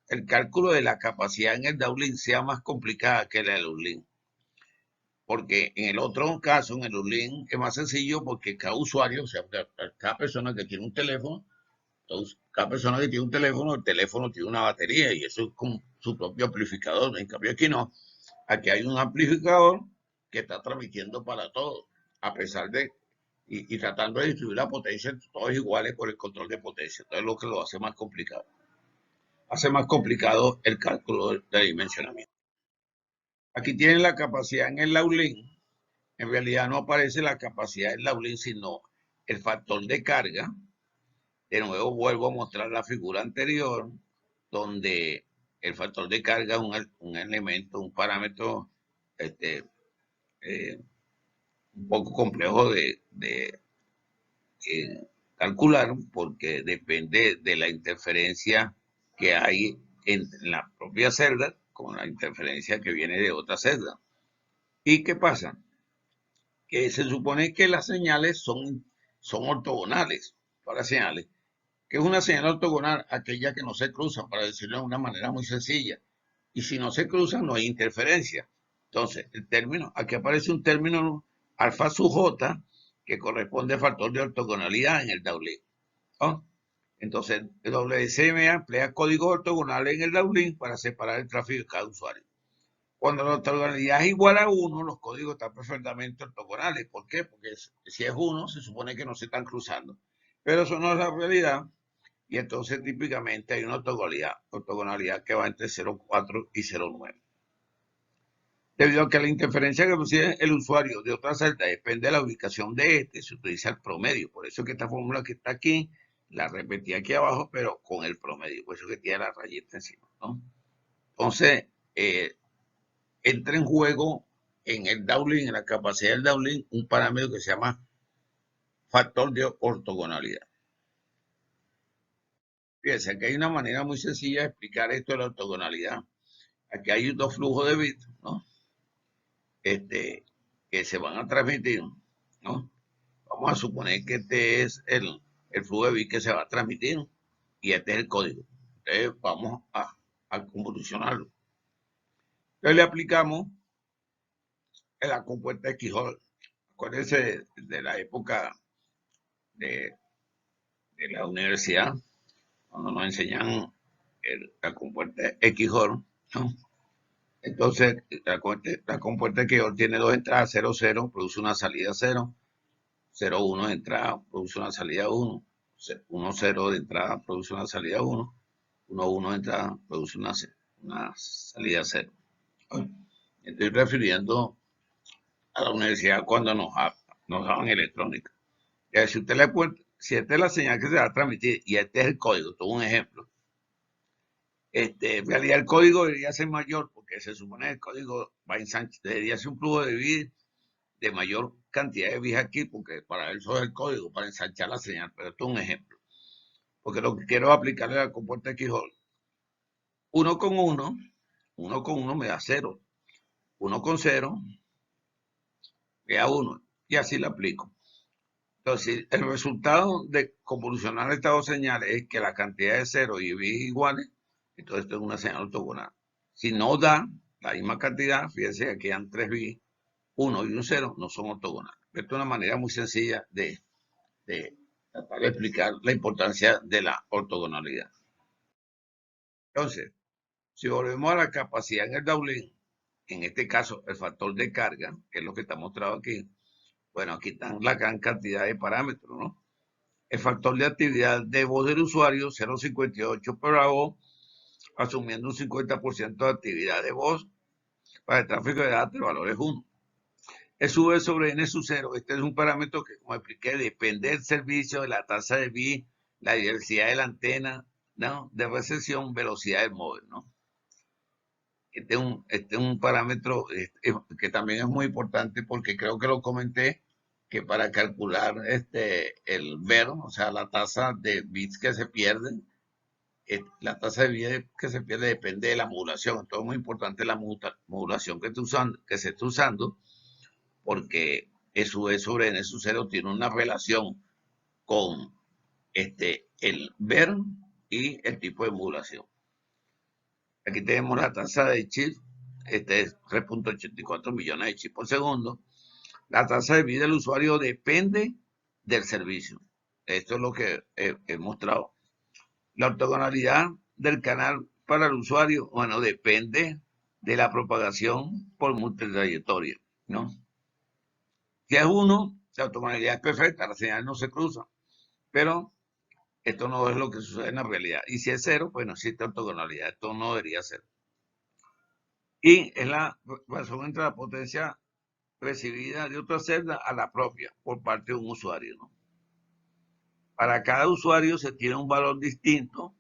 el cálculo de la capacidad en el downlink sea más complicada que la del uplink. Porque en el otro caso, en el uplink, es más sencillo porque cada usuario, o sea, cada persona que tiene un teléfono, cada persona que tiene un teléfono, el teléfono tiene una batería y eso es con su propio amplificador. En cambio aquí no, aquí hay un amplificador que está transmitiendo para todos, a pesar de, y tratando de distribuir la potencia entre todos iguales por el control de potencia. Entonces lo que lo hace más complicado. Hace más complicado el cálculo de dimensionamiento. Aquí tienen la capacidad en el downlink. En realidad no aparece la capacidad del downlink, sino el factor de carga. De nuevo vuelvo a mostrar la figura anterior, donde el factor de carga es un elemento, un parámetro eh, un poco complejo de calcular, porque depende de la interferencia que hay en la propia celda con la interferencia que viene de otra celda. ¿Y qué pasa? Que se supone que las señales son ortogonales para señales. ¿Qué es una señal ortogonal? Aquella que no se cruzan, para decirlo de una manera muy sencilla. Y si no se cruzan, no hay interferencia. Entonces, el término, aquí aparece un término alfa sub j, que corresponde al factor de ortogonalidad en el downlink, ¿no? Entonces, el WSM emplea códigos ortogonales en el downlink para separar el tráfico de cada usuario. Cuando la ortogonalidad es igual a 1, los códigos están perfectamente ortogonales. ¿Por qué? Porque si es 1, se supone que no se están cruzando. Pero eso no es la realidad. Y entonces típicamente hay una ortogonalidad que va entre 0,4 y 0,9. Debido a que la interferencia que recibe el usuario de otra celda depende de la ubicación de este, se utiliza el promedio. Por eso que esta fórmula que está aquí, la repetí aquí abajo, pero con el promedio. Por eso que tiene la rayita encima, ¿no? Entonces, entra en juego en el downlink, en la capacidad del downlink, un parámetro que se llama factor de ortogonalidad. Fíjense, aquí hay una manera muy sencilla de explicar esto de la ortogonalidad. Aquí hay dos flujos de bits, ¿no? Que se van a transmitir, ¿no? Vamos a suponer que este es el flujo de bits que se va a transmitir y este es el código. Entonces vamos a convolucionarlo. Entonces le aplicamos en la compuerta XOR. Acuérdense de la época de la universidad, cuando nos enseñan la compuerta XOR, ¿no? Entonces, la compuerta XOR tiene dos entradas, 0, 0, produce una salida 0, 0, 1 de entrada, produce una salida 1, 1, 0 de entrada, produce una salida 1, 1, 1 de entrada, produce una salida 0. Estoy refiriendo a la universidad cuando nos daban electrónica. Si usted le puede, si esta es la señal que se va a transmitir y este es el código, todo un ejemplo, en realidad el código debería ser mayor porque se supone que el código va a ensanchar, debería ser un flujo de bits de mayor cantidad de bits aquí, porque para eso es el código, para ensanchar la señal, pero esto es un ejemplo. Porque lo que quiero es aplicarle a la compuerta XOR. 1 con 1, 1 con 1 me da 0. 1 con 0 me da 1. Y así lo aplico. Entonces, el resultado de convolucionar estas dos señales es que la cantidad de 0 y bits iguales, entonces esto es una señal ortogonal. Si no da la misma cantidad, fíjense que quedan 3 bits, 1 y un 0 no son ortogonales. Esto es una manera muy sencilla de tratar de explicar la importancia de la ortogonalidad. Entonces, si volvemos a la capacidad en el downlink, en este caso el factor de carga, que es lo que está mostrado aquí, bueno, aquí están la gran cantidad de parámetros, ¿no? El factor de actividad de voz del usuario, 0,58 por voz, asumiendo un 50% de actividad de voz. Para el tráfico de datos, el valor es 1. El V sobre N sub 0, este es un parámetro que, como expliqué, depende del servicio, de la tasa de bits, la diversidad de la antena, ¿no? De recepción, velocidad del móvil, ¿no? Este es un parámetro que también es muy importante porque creo que lo comenté, que para calcular el VER, o sea, la tasa de bits que se pierden, la tasa de bits que se pierde depende de la modulación. Entonces es muy importante la modulación que se está usando, porque eso es sobre N sub 0 tiene una relación con el VER y el tipo de modulación. Aquí tenemos la tasa de chips, este es 3.84 millones de chips por segundo. La tasa de vida del usuario depende del servicio. Esto es lo que he mostrado. La ortogonalidad del canal para el usuario, bueno, depende de la propagación por multitrayectoria, ¿no? Si es 1, la ortogonalidad es perfecta, la señal no se cruza, pero esto no es lo que sucede en la realidad. Y si es 0, pues no existe ortogonalidad, esto no debería ser. Y es la razón entre la potencia recibida de otra celda a la propia por parte de un usuario, ¿no? Para cada usuario se tiene un valor distinto,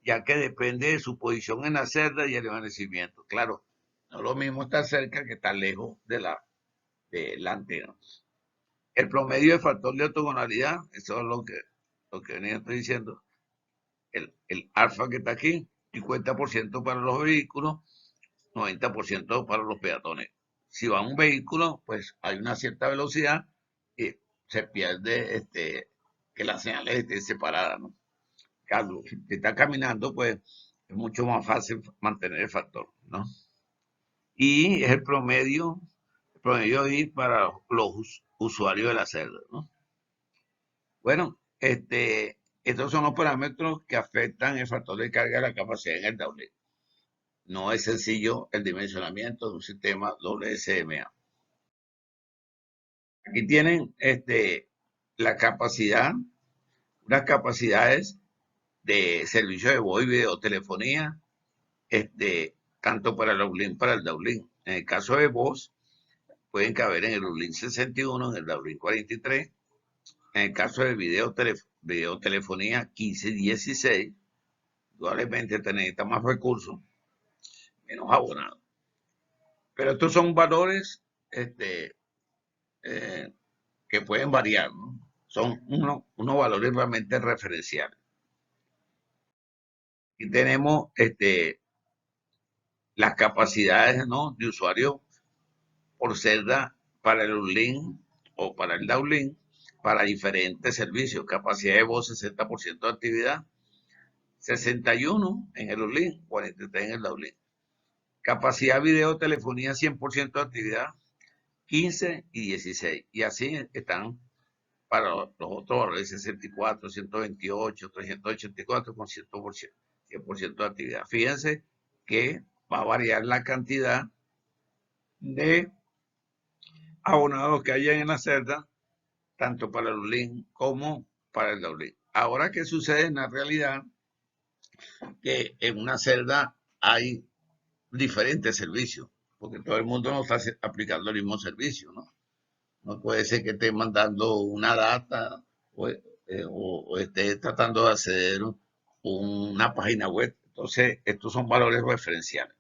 ya que depende de su posición en la celda y el envejecimiento. Claro, no es lo mismo estar cerca que estar lejos de la antena. El promedio de factor de ortogonalidad, eso es lo que venía estoy diciendo, el alfa que está aquí, 50% para los vehículos, 90% para los peatones. Si va un vehículo, pues hay una cierta velocidad y se pierde que las señales estén separadas, ¿no? Claro, si te está caminando, pues es mucho más fácil mantener el factor, ¿no? Y es el promedio ahí para los usuarios de la celda, ¿no? Bueno, estos son los parámetros que afectan el factor de carga de la capacidad en el downlink. No es sencillo el dimensionamiento de un sistema WSMA. Aquí tienen la capacidad, las capacidades de servicio de voz y videotelefonía, tanto para el uplink para el downlink. En el caso de voz, pueden caber en el uplink 61, en el downlink 43. En el caso de videotelefonía 15 y 16, probablemente te necesita más recursos, menos abonados. Pero estos son valores eh, que pueden variar, ¿no? Son unos valores realmente referenciales. Y tenemos las capacidades, ¿no?, de usuario por celda para el uplink o para el downlink para diferentes servicios. Capacidad de voz 60% de actividad, 61 en el uplink, 43 en el downlink. Capacidad video telefonía 100% de actividad, 15 y 16. Y así están para los otros valores 64, 128, 384 con 100% de actividad. Fíjense que va a variar la cantidad de abonados que haya en la celda, tanto para el uplink como para el downlink. Ahora, ¿qué sucede en la realidad? Que en una celda hay diferentes servicios, porque todo el mundo no está aplicando el mismo servicio, ¿no? No puede ser que esté mandando una data o esté tratando de acceder a una página web. Entonces, estos son valores referenciales.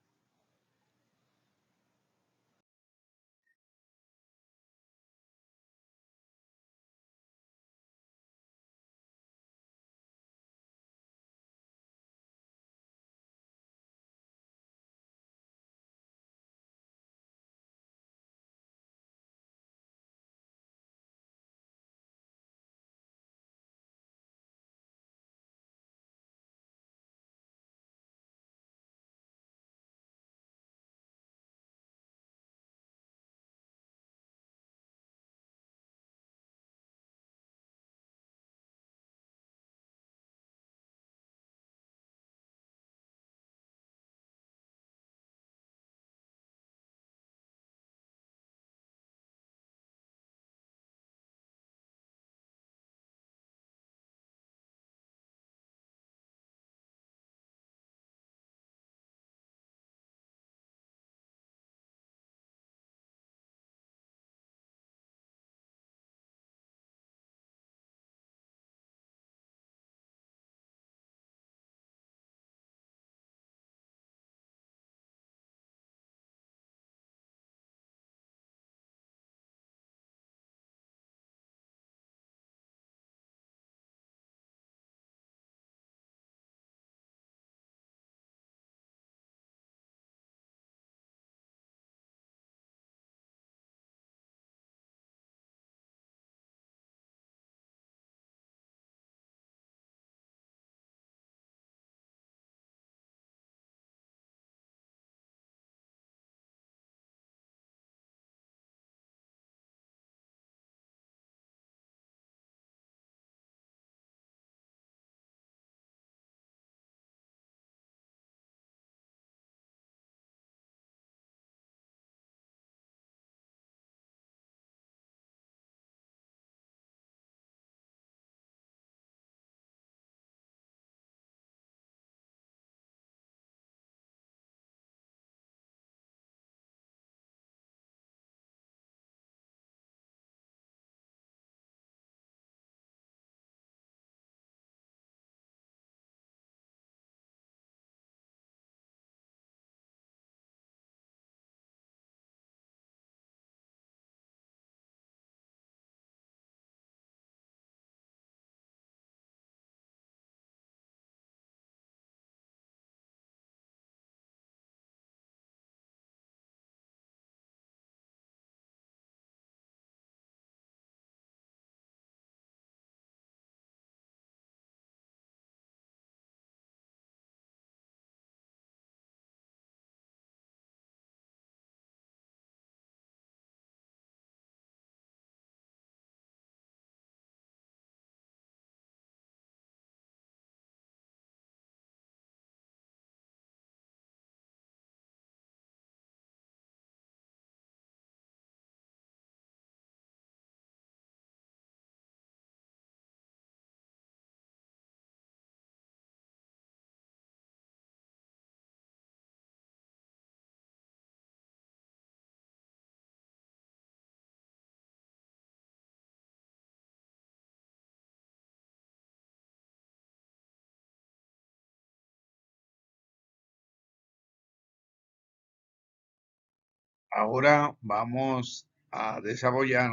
Ahora vamos a desarrollar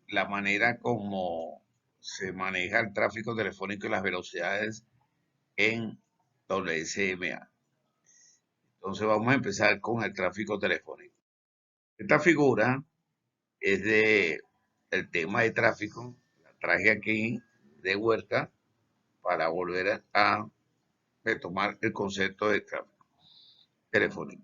la manera como se maneja el tráfico telefónico y las velocidades en WSMA. Entonces vamos a empezar con el tráfico telefónico. Esta figura es de el tema de tráfico. La traje aquí de vuelta para volver a retomar el concepto de tráfico telefónico.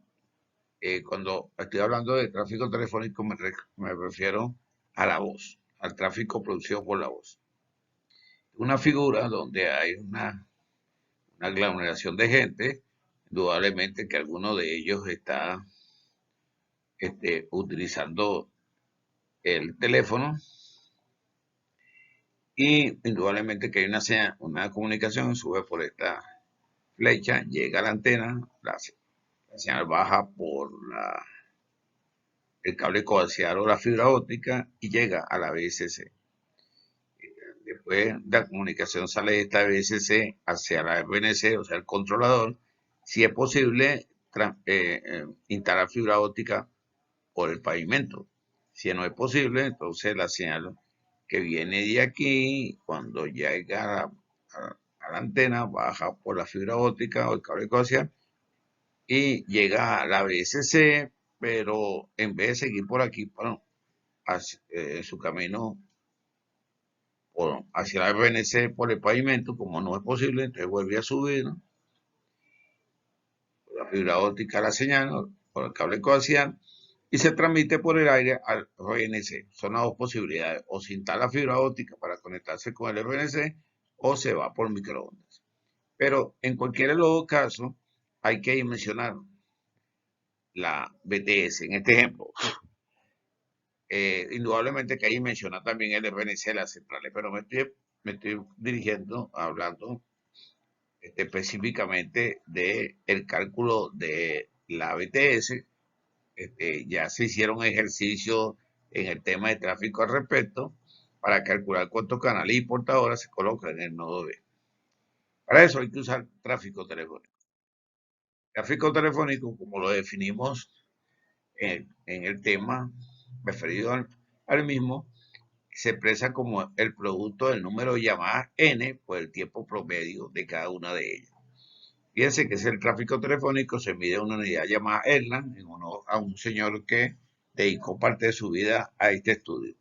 Cuando estoy hablando de tráfico telefónico me refiero a la voz, al tráfico producido por la voz. Una figura donde hay una aglomeración de gente, indudablemente que alguno de ellos está utilizando el teléfono y indudablemente que hay una comunicación, sube por esta flecha, llega a la antena, la señal baja por el cable coaxial o la fibra óptica y llega a la BSC. Después la comunicación sale de esta BSC hacia la RNC, o sea, el controlador. Si es posible, instalar fibra óptica por el pavimento. Si no es posible, entonces la señal que viene de aquí, cuando llega a la antena, baja por la fibra óptica o el cable coaxial y llega a la BSC, pero en vez de seguir por aquí, bueno, en su camino hacia la RNC por el pavimento, como no es posible, entonces vuelve a subir por la fibra óptica la señal, por el cable coaxial, y se transmite por el aire al RNC. Son las dos posibilidades, o se instala fibra óptica para conectarse con el RNC, o se va por microondas. Pero en cualquiera de los dos casos, hay que dimensionar la BTS, en este ejemplo. Indudablemente que ahí menciona también el RNC de las centrales, pero me estoy dirigiendo, hablando específicamente del cálculo de la BTS. Ya se hicieron ejercicios en el tema de tráfico al respecto para calcular cuántos canales y portadoras se colocan en el nodo B. Para eso hay que usar tráfico telefónico. Tráfico telefónico, como lo definimos en el tema referido al mismo, se expresa como el producto del número de llamadas n por el tiempo promedio de cada una de ellas. Fíjense que es el tráfico telefónico, se mide una unidad llamada Erlang, en honor a un señor que dedicó parte de su vida a este estudio.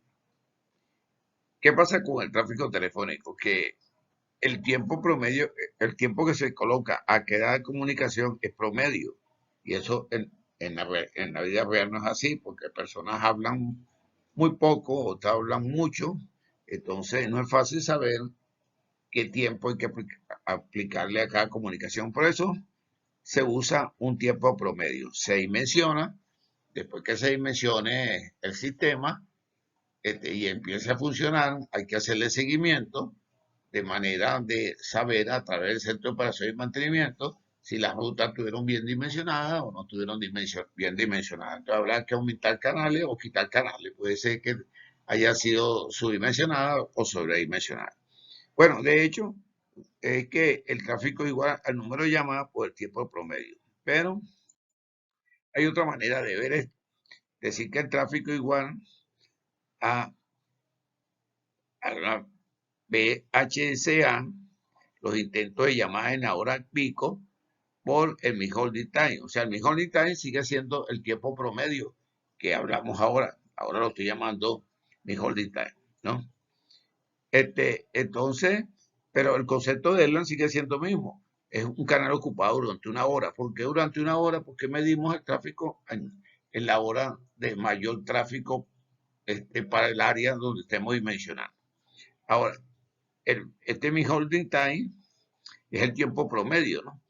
¿Qué pasa con el tráfico telefónico? Que el tiempo promedio, el tiempo que se coloca a cada comunicación es promedio. Y eso en la vida real no es así, porque personas hablan muy poco, otras hablan mucho. Entonces no es fácil saber qué tiempo hay que aplicarle a cada comunicación. Por eso se usa un tiempo promedio. Se dimensiona, después que se dimensione el sistema y empiece a funcionar, hay que hacerle seguimiento de manera de saber a través del centro de operación y mantenimiento si las rutas estuvieron bien dimensionadas o no estuvieron bien dimensionadas. Entonces habrá que aumentar canales o quitar canales. Puede ser que haya sido subdimensionada o sobredimensionada. Bueno, de hecho, es que el tráfico es igual al número de llamadas por el tiempo promedio. Pero hay otra manera de ver esto. Decir que el tráfico es igual a la BHSA, los intentos de llamada en la hora pico, por el mi holding time. O sea, el mi holding time sigue siendo el tiempo promedio que hablamos ahora. Ahora lo estoy llamando mi holding time, ¿no? Entonces, pero el concepto de Erlang sigue siendo el mismo. Es un canal ocupado durante una hora. ¿Por qué durante una hora? Porque medimos el tráfico en la hora de mayor tráfico para el área donde estemos dimensionando. Ahora, mi holding time es el tiempo promedio, ¿no?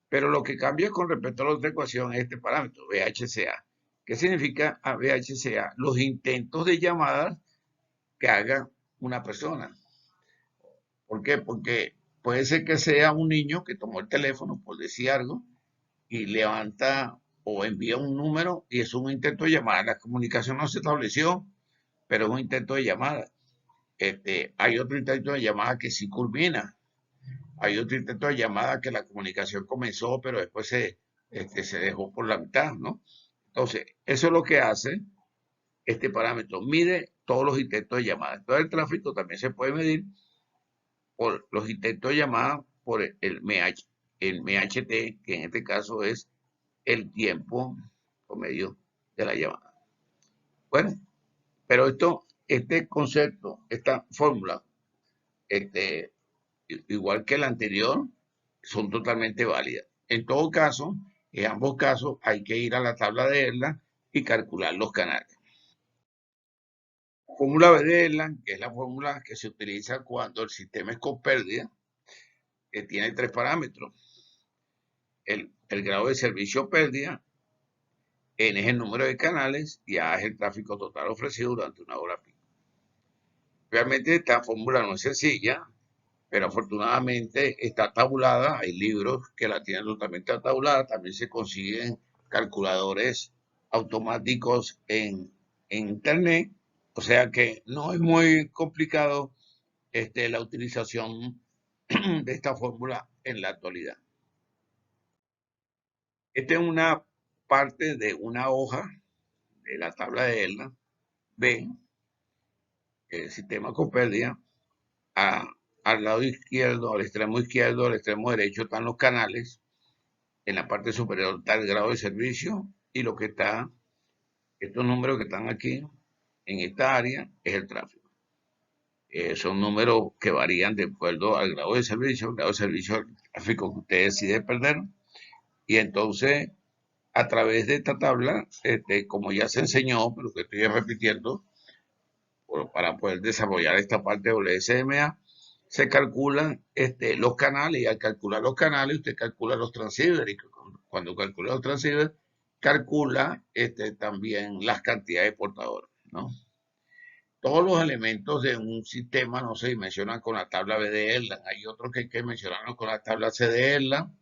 Pero lo que cambia con respecto a la otra ecuación es este parámetro, VHCA. ¿Qué significa VHCA? Los intentos de llamada que haga una persona. ¿Por qué? Porque puede ser que sea un niño que tomó el teléfono, por decir algo, y levanta o envía un número y es un intento de llamada. La comunicación no se estableció, pero es un intento de llamada. Hay otro intento de llamada que sí culmina. Hay otro intento de llamada que la comunicación comenzó, pero después se dejó por la mitad, ¿no? Entonces, eso es lo que hace este parámetro. Mide todos los intentos de llamada. Entonces, el tráfico también se puede medir por los intentos de llamada por el MHT, que en este caso es el tiempo promedio de la llamada. Bueno, pero este concepto, esta fórmula, este, igual que la anterior, son totalmente válidas. En todo caso, en ambos casos hay que ir a la tabla de Erlang y calcular los canales. La fórmula B de Erlang, que es la fórmula que se utiliza cuando el sistema es con pérdida, que tiene tres parámetros. El grado de servicio pérdida, N es el número de canales y A es el tráfico total ofrecido durante una hora pico. Realmente esta fórmula no es sencilla, pero afortunadamente está tabulada. Hay libros que la tienen totalmente tabulada. También se consiguen calculadores automáticos en internet. O sea que no es muy complicado la utilización de esta fórmula en la actualidad. Esta es una parte de una hoja de la tabla de Erlang. Ven el sistema con pérdida. Al lado izquierdo, al extremo derecho están los canales. En la parte superior está el grado de servicio y lo que está, estos números que están aquí en esta área es el tráfico. Son números que varían de acuerdo al grado de servicio. El grado de servicio es el tráfico que usted decide perder. Y entonces, a través de esta tabla, como ya se enseñó, pero que estoy repitiendo, para poder desarrollar esta parte de WSMA, se calculan los canales y al calcular los canales usted calcula los transceivers y cuando calcula los transceivers calcula también las cantidades de portadores, ¿no? Todos los elementos de un sistema no se dimensionan con la tabla B de Erlang. Hay otros que hay que mencionarlos con la tabla C de Erlang,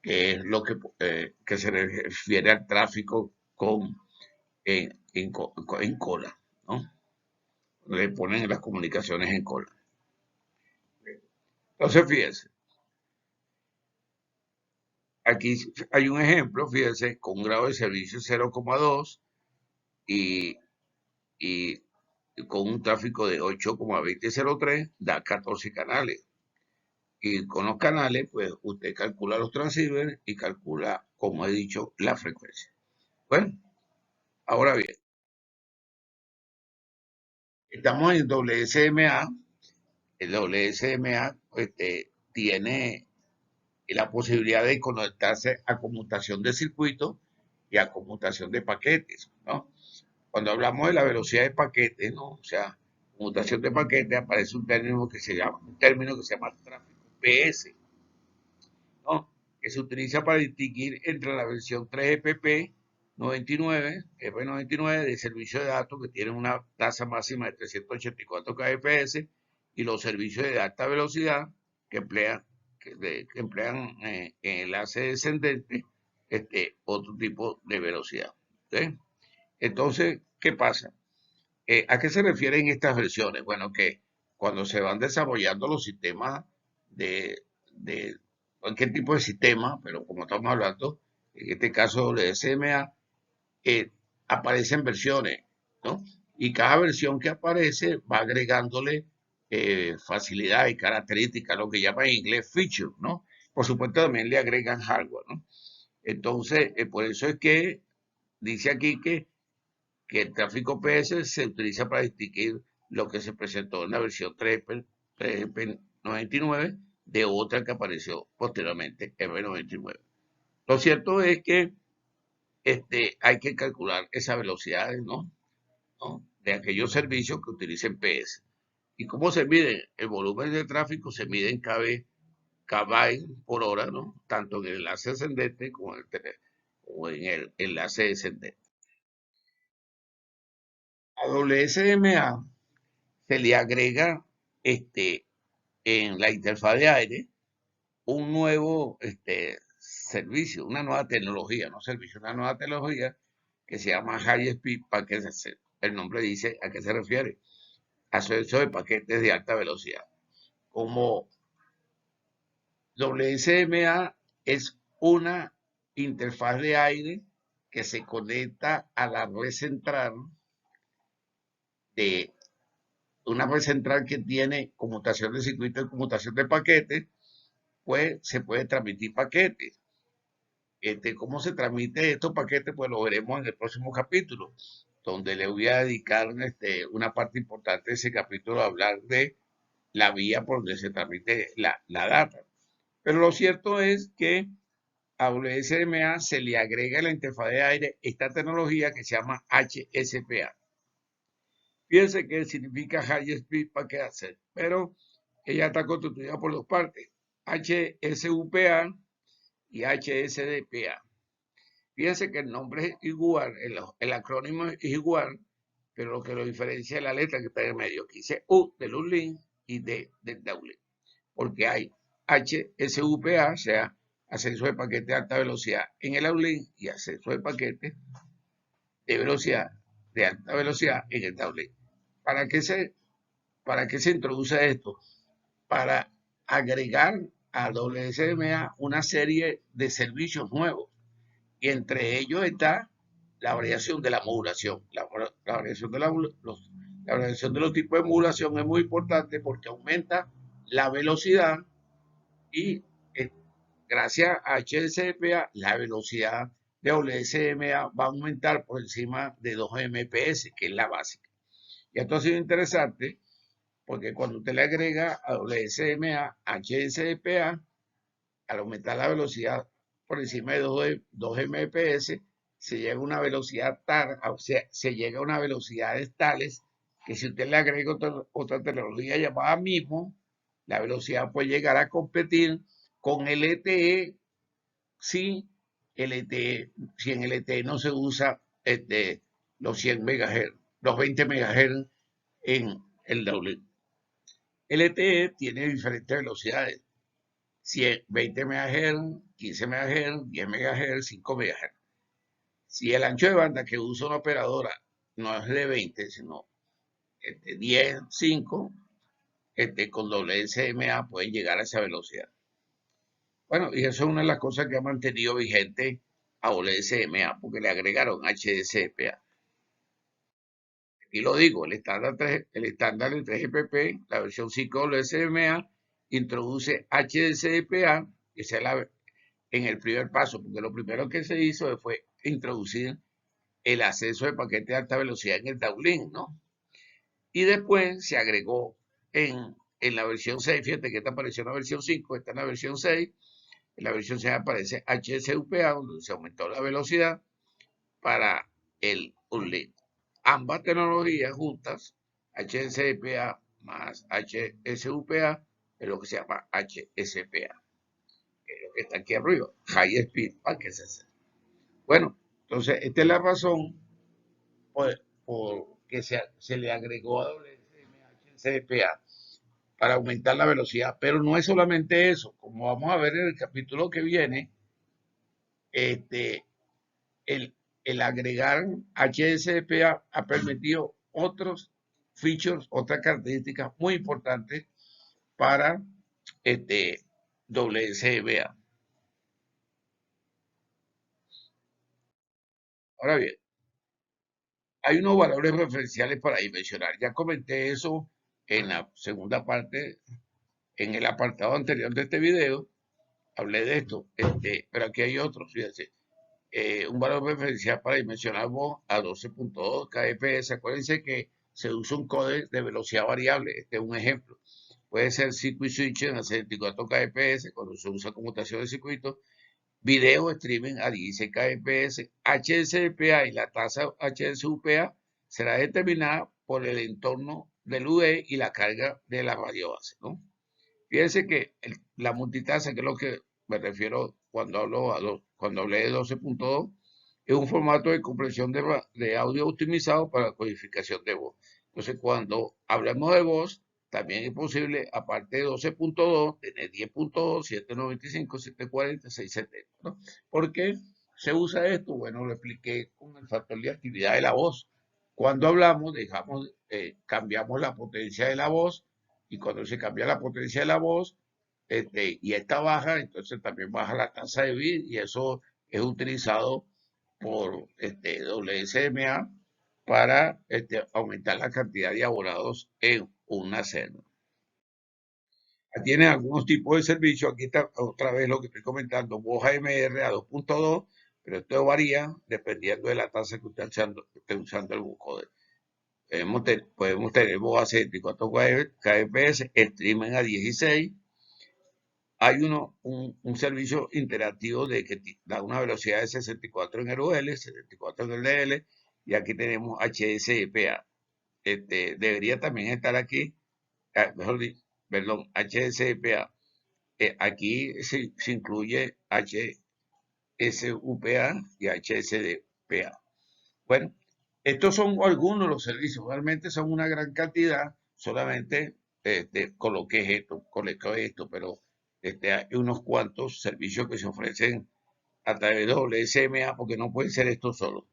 que es lo que se refiere al tráfico en cola, ¿no? Le ponen las comunicaciones en cola. Entonces, fíjense, aquí hay un ejemplo, fíjense, con un grado de servicio 0,2 y, y con un tráfico de 8,2003 da 14 canales. Y con los canales, pues usted calcula los transceivers y calcula, como he dicho, la frecuencia. Bueno, ahora bien, estamos en WSMA. El WSMA tiene la posibilidad de conectarse a conmutación de circuitos y a conmutación de paquetes, ¿no? Cuando hablamos de la velocidad de paquetes, ¿no? O sea, conmutación de paquetes, aparece un término que se llama tráfico PS, ¿no? Que se utiliza para distinguir entre la versión 3GPP 99, EP99 de servicio de datos que tienen una tasa máxima de 384 kbps y los servicios de alta velocidad que emplean enlace descendente, otro tipo de velocidad. ¿Sí? Entonces, ¿qué pasa? ¿A qué se refieren estas versiones? Bueno, que cuando se van desarrollando los sistemas de cualquier tipo de sistema, pero como estamos hablando, en este caso de SMA, aparecen versiones, ¿no? Y cada versión que aparece va agregándole facilidad y características, lo que llaman en inglés feature, ¿no? Por supuesto también le agregan hardware, ¿no? Entonces, por eso es que dice aquí que el tráfico PS se utiliza para distinguir lo que se presentó en la versión 3GP99 de otra que apareció posteriormente, M99. Lo cierto es que hay que calcular esas velocidades, ¿no? De aquellos servicios que utilicen PS. ¿Y cómo se mide? El volumen de tráfico se mide en kbyte por hora, ¿no? Tanto en el enlace ascendente como en el enlace descendente. A WSMA se le agrega en la interfaz de aire un nuevo servicio, una nueva tecnología, no servicio, una nueva tecnología que se llama High Speed Packets. El nombre dice a qué se refiere. Acceso de paquetes de alta velocidad. Como WSMA es una interfaz de aire que se conecta a la red central de una red central que tiene conmutación de circuito y conmutación de paquetes, pues se puede transmitir paquetes. ¿Cómo se transmite estos paquetes? Pues lo veremos en el próximo capítulo, donde le voy a dedicar una parte importante de ese capítulo a hablar de la vía por donde se transmite la data. Pero lo cierto es que a WSMA se le agrega en la interfaz de aire esta tecnología que se llama HSPA. Fíjense que significa High Speed Packet Access, pero ella está constituida por dos partes, HSUPA y HSDPA. Fíjense que el nombre es igual, el acrónimo es igual, pero lo que lo diferencia es la letra que está en el medio, que dice U del uplink y D del downlink, porque hay HSUPA, o sea, ascenso de paquete de alta velocidad en el uplink y ascenso de paquete de velocidad de alta velocidad en el downlink. ¿Para qué se introduce esto? Para agregar a WSMA una serie de servicios nuevos y entre ellos está la variación de la modulación. La variación de los tipos de modulación es muy importante porque aumenta la velocidad y gracias a HSPA la velocidad de WSMA va a aumentar por encima de 2 MPS, que es la básica. Y esto ha sido interesante porque cuando usted le agrega a WSMA HSPA, al aumentar la velocidad por encima de 2 MPS, se llega a una velocidad tal, o sea, se llega a una velocidades tales que si usted le agrega otra tecnología llamada MIMO, la velocidad puede llegar a competir con LTE si si en LTE no se usa los 100 MHz, los 20 MHz en el doble. LTE tiene diferentes velocidades, 20 MHz, 15 MHz, 10 MHz, 5 MHz. Si el ancho de banda que usa una operadora no es de 20, sino 10, 5, con WSMA pueden llegar a esa velocidad. Bueno, y eso es una de las cosas que ha mantenido vigente a WSMA, porque le agregaron HDCPA. Aquí lo digo, el estándar de 3GPP, la versión 5 de WSMA, introduce HDCPA, que es en el primer paso, porque lo primero que se hizo fue introducir el acceso de paquete de alta velocidad en el downlink, ¿no? Y después se agregó en la versión 6, fíjate que esta apareció en la versión 5, esta en la versión 6, en la versión 6 aparece HSUPA, donde se aumentó la velocidad para el uplink. Ambas tecnologías juntas, HSPA más HSUPA, es lo que se llama HSPA, que es lo que está aquí arriba, High Speed Packet Access. Bueno, entonces esta es la razón por que se le agregó a WSMA para aumentar la velocidad, pero no es solamente eso, como vamos a ver en el capítulo que viene, el agregar HSPA ha permitido otros features, otras características muy importantes para WSMA. Ahora bien, hay unos valores referenciales para dimensionar. Ya comenté eso en la segunda parte, en el apartado anterior de este video, hablé de esto, pero aquí hay otros, fíjense. Un valor referencial para dimensionar voz a 12.2 kbps. Acuérdense que se usa un códec de velocidad variable. Este es un ejemplo. Puede ser circuit switching a 74 kbps cuando se usa conmutación de circuitos. Video streaming a 16 kbps. HSPA y la tasa HSUPA será determinada por el entorno del UD y la carga de la radiobase, ¿no? Fíjense que la multitasa, que es lo que me refiero cuando cuando hablé de 12.2, es un formato de compresión de audio optimizado para codificación de voz. Entonces, cuando hablamos de voz, también es posible, aparte de 12.2, tener 10.2, 795, 740, 670, ¿no? ¿Por qué se usa esto? Bueno, lo expliqué con el factor de actividad de la voz. Cuando hablamos, cambiamos la potencia de la voz, y cuando se cambia la potencia de la voz y esta baja, entonces también baja la tasa de bit y eso es utilizado por WSMA para aumentar la cantidad de abonados en una celda. Tienen algunos tipos de servicios. Aquí está otra vez lo que estoy comentando, voz AMR a 2.2, pero esto varía dependiendo de la tasa que esté usando el vocoder. Podemos tener voz a 74 kbps, streaming a 16. Hay un servicio interactivo que da una velocidad de 64 en el UL, 74 en el DL, y aquí tenemos HSPA. Debería también estar aquí, mejor dicho, perdón, HSPA. Aquí se incluye HSUPA y HSDPA. Bueno, estos son algunos de los servicios, realmente son una gran cantidad, solamente coloqué esto, pero hay unos cuantos servicios que se ofrecen a través de WSMA porque no puede ser esto solo.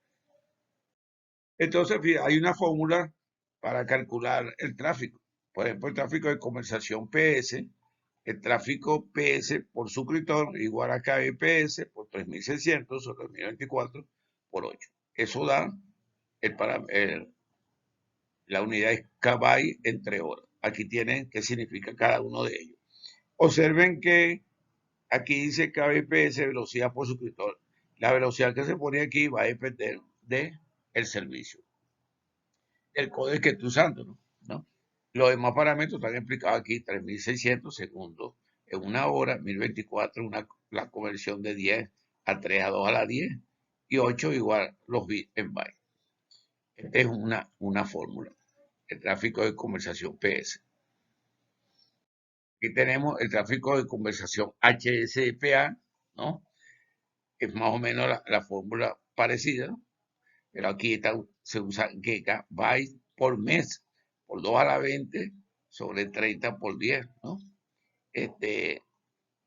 Entonces, hay una fórmula para calcular el tráfico. Por ejemplo, el tráfico de conversación PS, el tráfico PS por suscriptor igual a kbps por 3600 o 3024 por 8. Eso da la unidad es kbyte entre horas. Aquí tienen qué significa cada uno de ellos. Observen que aquí dice kbps, velocidad por suscriptor. La velocidad que se pone aquí va a depender del servicio, el código que esté usando, ¿no? Los demás parámetros están explicados aquí, 3600 segundos en una hora, 1024, la conversión de 10 a 3 a 2 a la 10 y 8 igual los bits en byte. Esta es una fórmula, el tráfico de conversación PS. Aquí tenemos el tráfico de conversación HSPA, ¿no? Es más o menos la fórmula parecida, ¿no? Pero aquí se usa gigabytes por mes, por 2 a la 20 sobre 30 por 10, ¿no?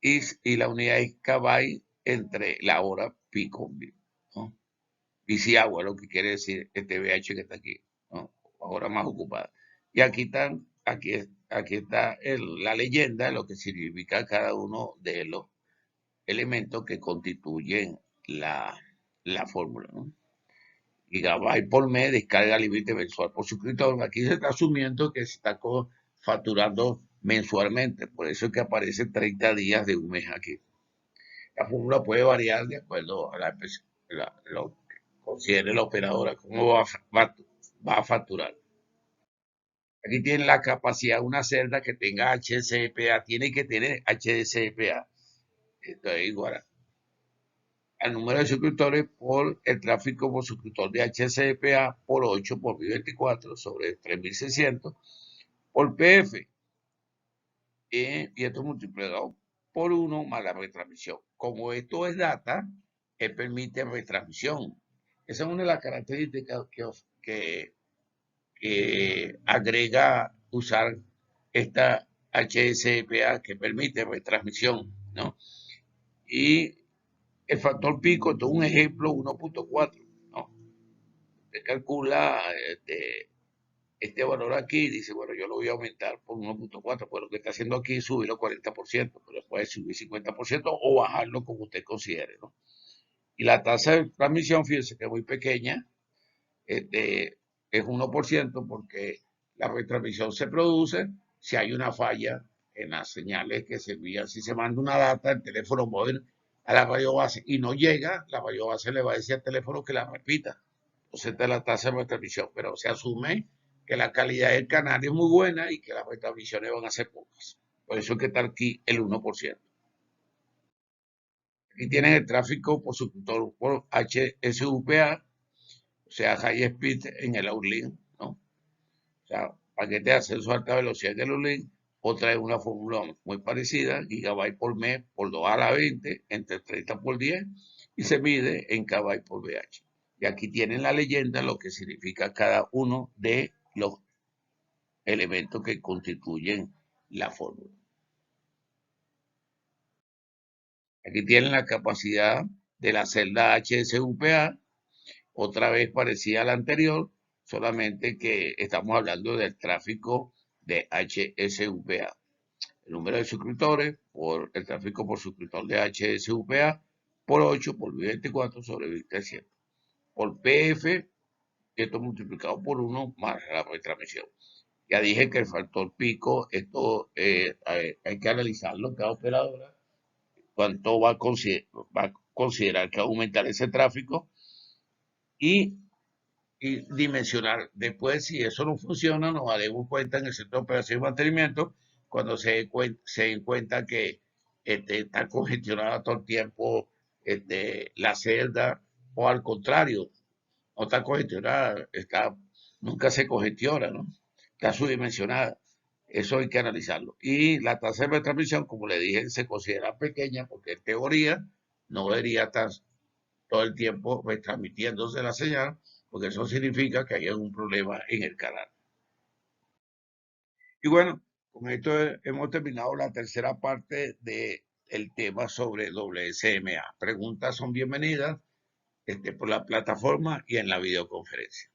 Y la unidad es kbyte entre la hora pico, ¿no? Bici agua, lo que quiere decir este BH que está aquí, ¿no? Ahora más ocupada. Y aquí está la leyenda, lo que significa cada uno de los elementos que constituyen la fórmula, ¿no? Gigabyte por mes, descarga límite mensual por suscriptor. Aquí se está asumiendo que se está facturando mensualmente, por eso es que aparece 30 días de un mes aquí. La fórmula puede variar de acuerdo a lo que considere la operadora, cómo va a facturar. Aquí tiene la capacidad de una celda que tenga HCPA, tiene que tener HCPA. Esto es igual al número de suscriptores por el tráfico por suscriptor de HCPA por 8 por 1024 sobre 3600 por PF. Y esto multiplicado por 1 más la retransmisión. Como esto es data, permite retransmisión. Esa es una de las características que agrega usar esta HSPA que permite retransmisión, ¿no? Y el factor pico, esto es un ejemplo 1.4, ¿no? Se calcula este valor aquí, dice, bueno, yo lo voy a aumentar por 1.4, pues lo que está haciendo aquí es subirlo 40%, pero puede subir 50% o bajarlo como usted considere, ¿no? Y la tasa de transmisión, fíjense que es muy pequeña, es 1% porque la retransmisión se produce si hay una falla en las señales que se envían. Si se manda una data del teléfono móvil a la radio base y no llega, la radio base le va a decir al teléfono que la repita. Entonces esta es la tasa de retransmisión, pero se asume que la calidad del canal es muy buena y que las retransmisiones van a ser pocas. Por eso es que está aquí el 1%. Aquí tienen el tráfico por suscriptor por HSUPA, o sea, High Speed en el Outlink, ¿no? O sea, paquete de acceso a alta velocidad en el Outlink, otra es una fórmula muy parecida, gigabyte por mes por 2 a la 20, entre 30 por 10, y se mide en kbyte por VH. Y aquí tienen la leyenda, lo que significa cada uno de los elementos que constituyen la fórmula. Aquí tienen la capacidad de la celda HSUPA, otra vez parecida a la anterior, solamente que estamos hablando del tráfico de HSUPA. El número de suscriptores por el tráfico por suscriptor de HSUPA por 8 por 24 sobre 1300. por PF, esto multiplicado por 1 más la retransmisión. Ya dije que el factor pico, esto hay que analizarlo cada operadora, cuánto va a considerar que aumentar ese tráfico y, y dimensionar. Después, si eso no funciona, nos daremos cuenta en el centro de operación y mantenimiento, cuando se den cuenta que está congestionada todo el tiempo la celda, o al contrario, no está congestionada, nunca se congestiona, ¿no? Está subdimensionada. Eso hay que analizarlo. Y la tasa de transmisión, como le dije, se considera pequeña porque en teoría no debería estar todo el tiempo transmitiéndose la señal, porque eso significa que hay algún problema en el canal. Y bueno, con esto hemos terminado la tercera parte del tema sobre WSMA. Preguntas son bienvenidas por la plataforma y en la videoconferencia.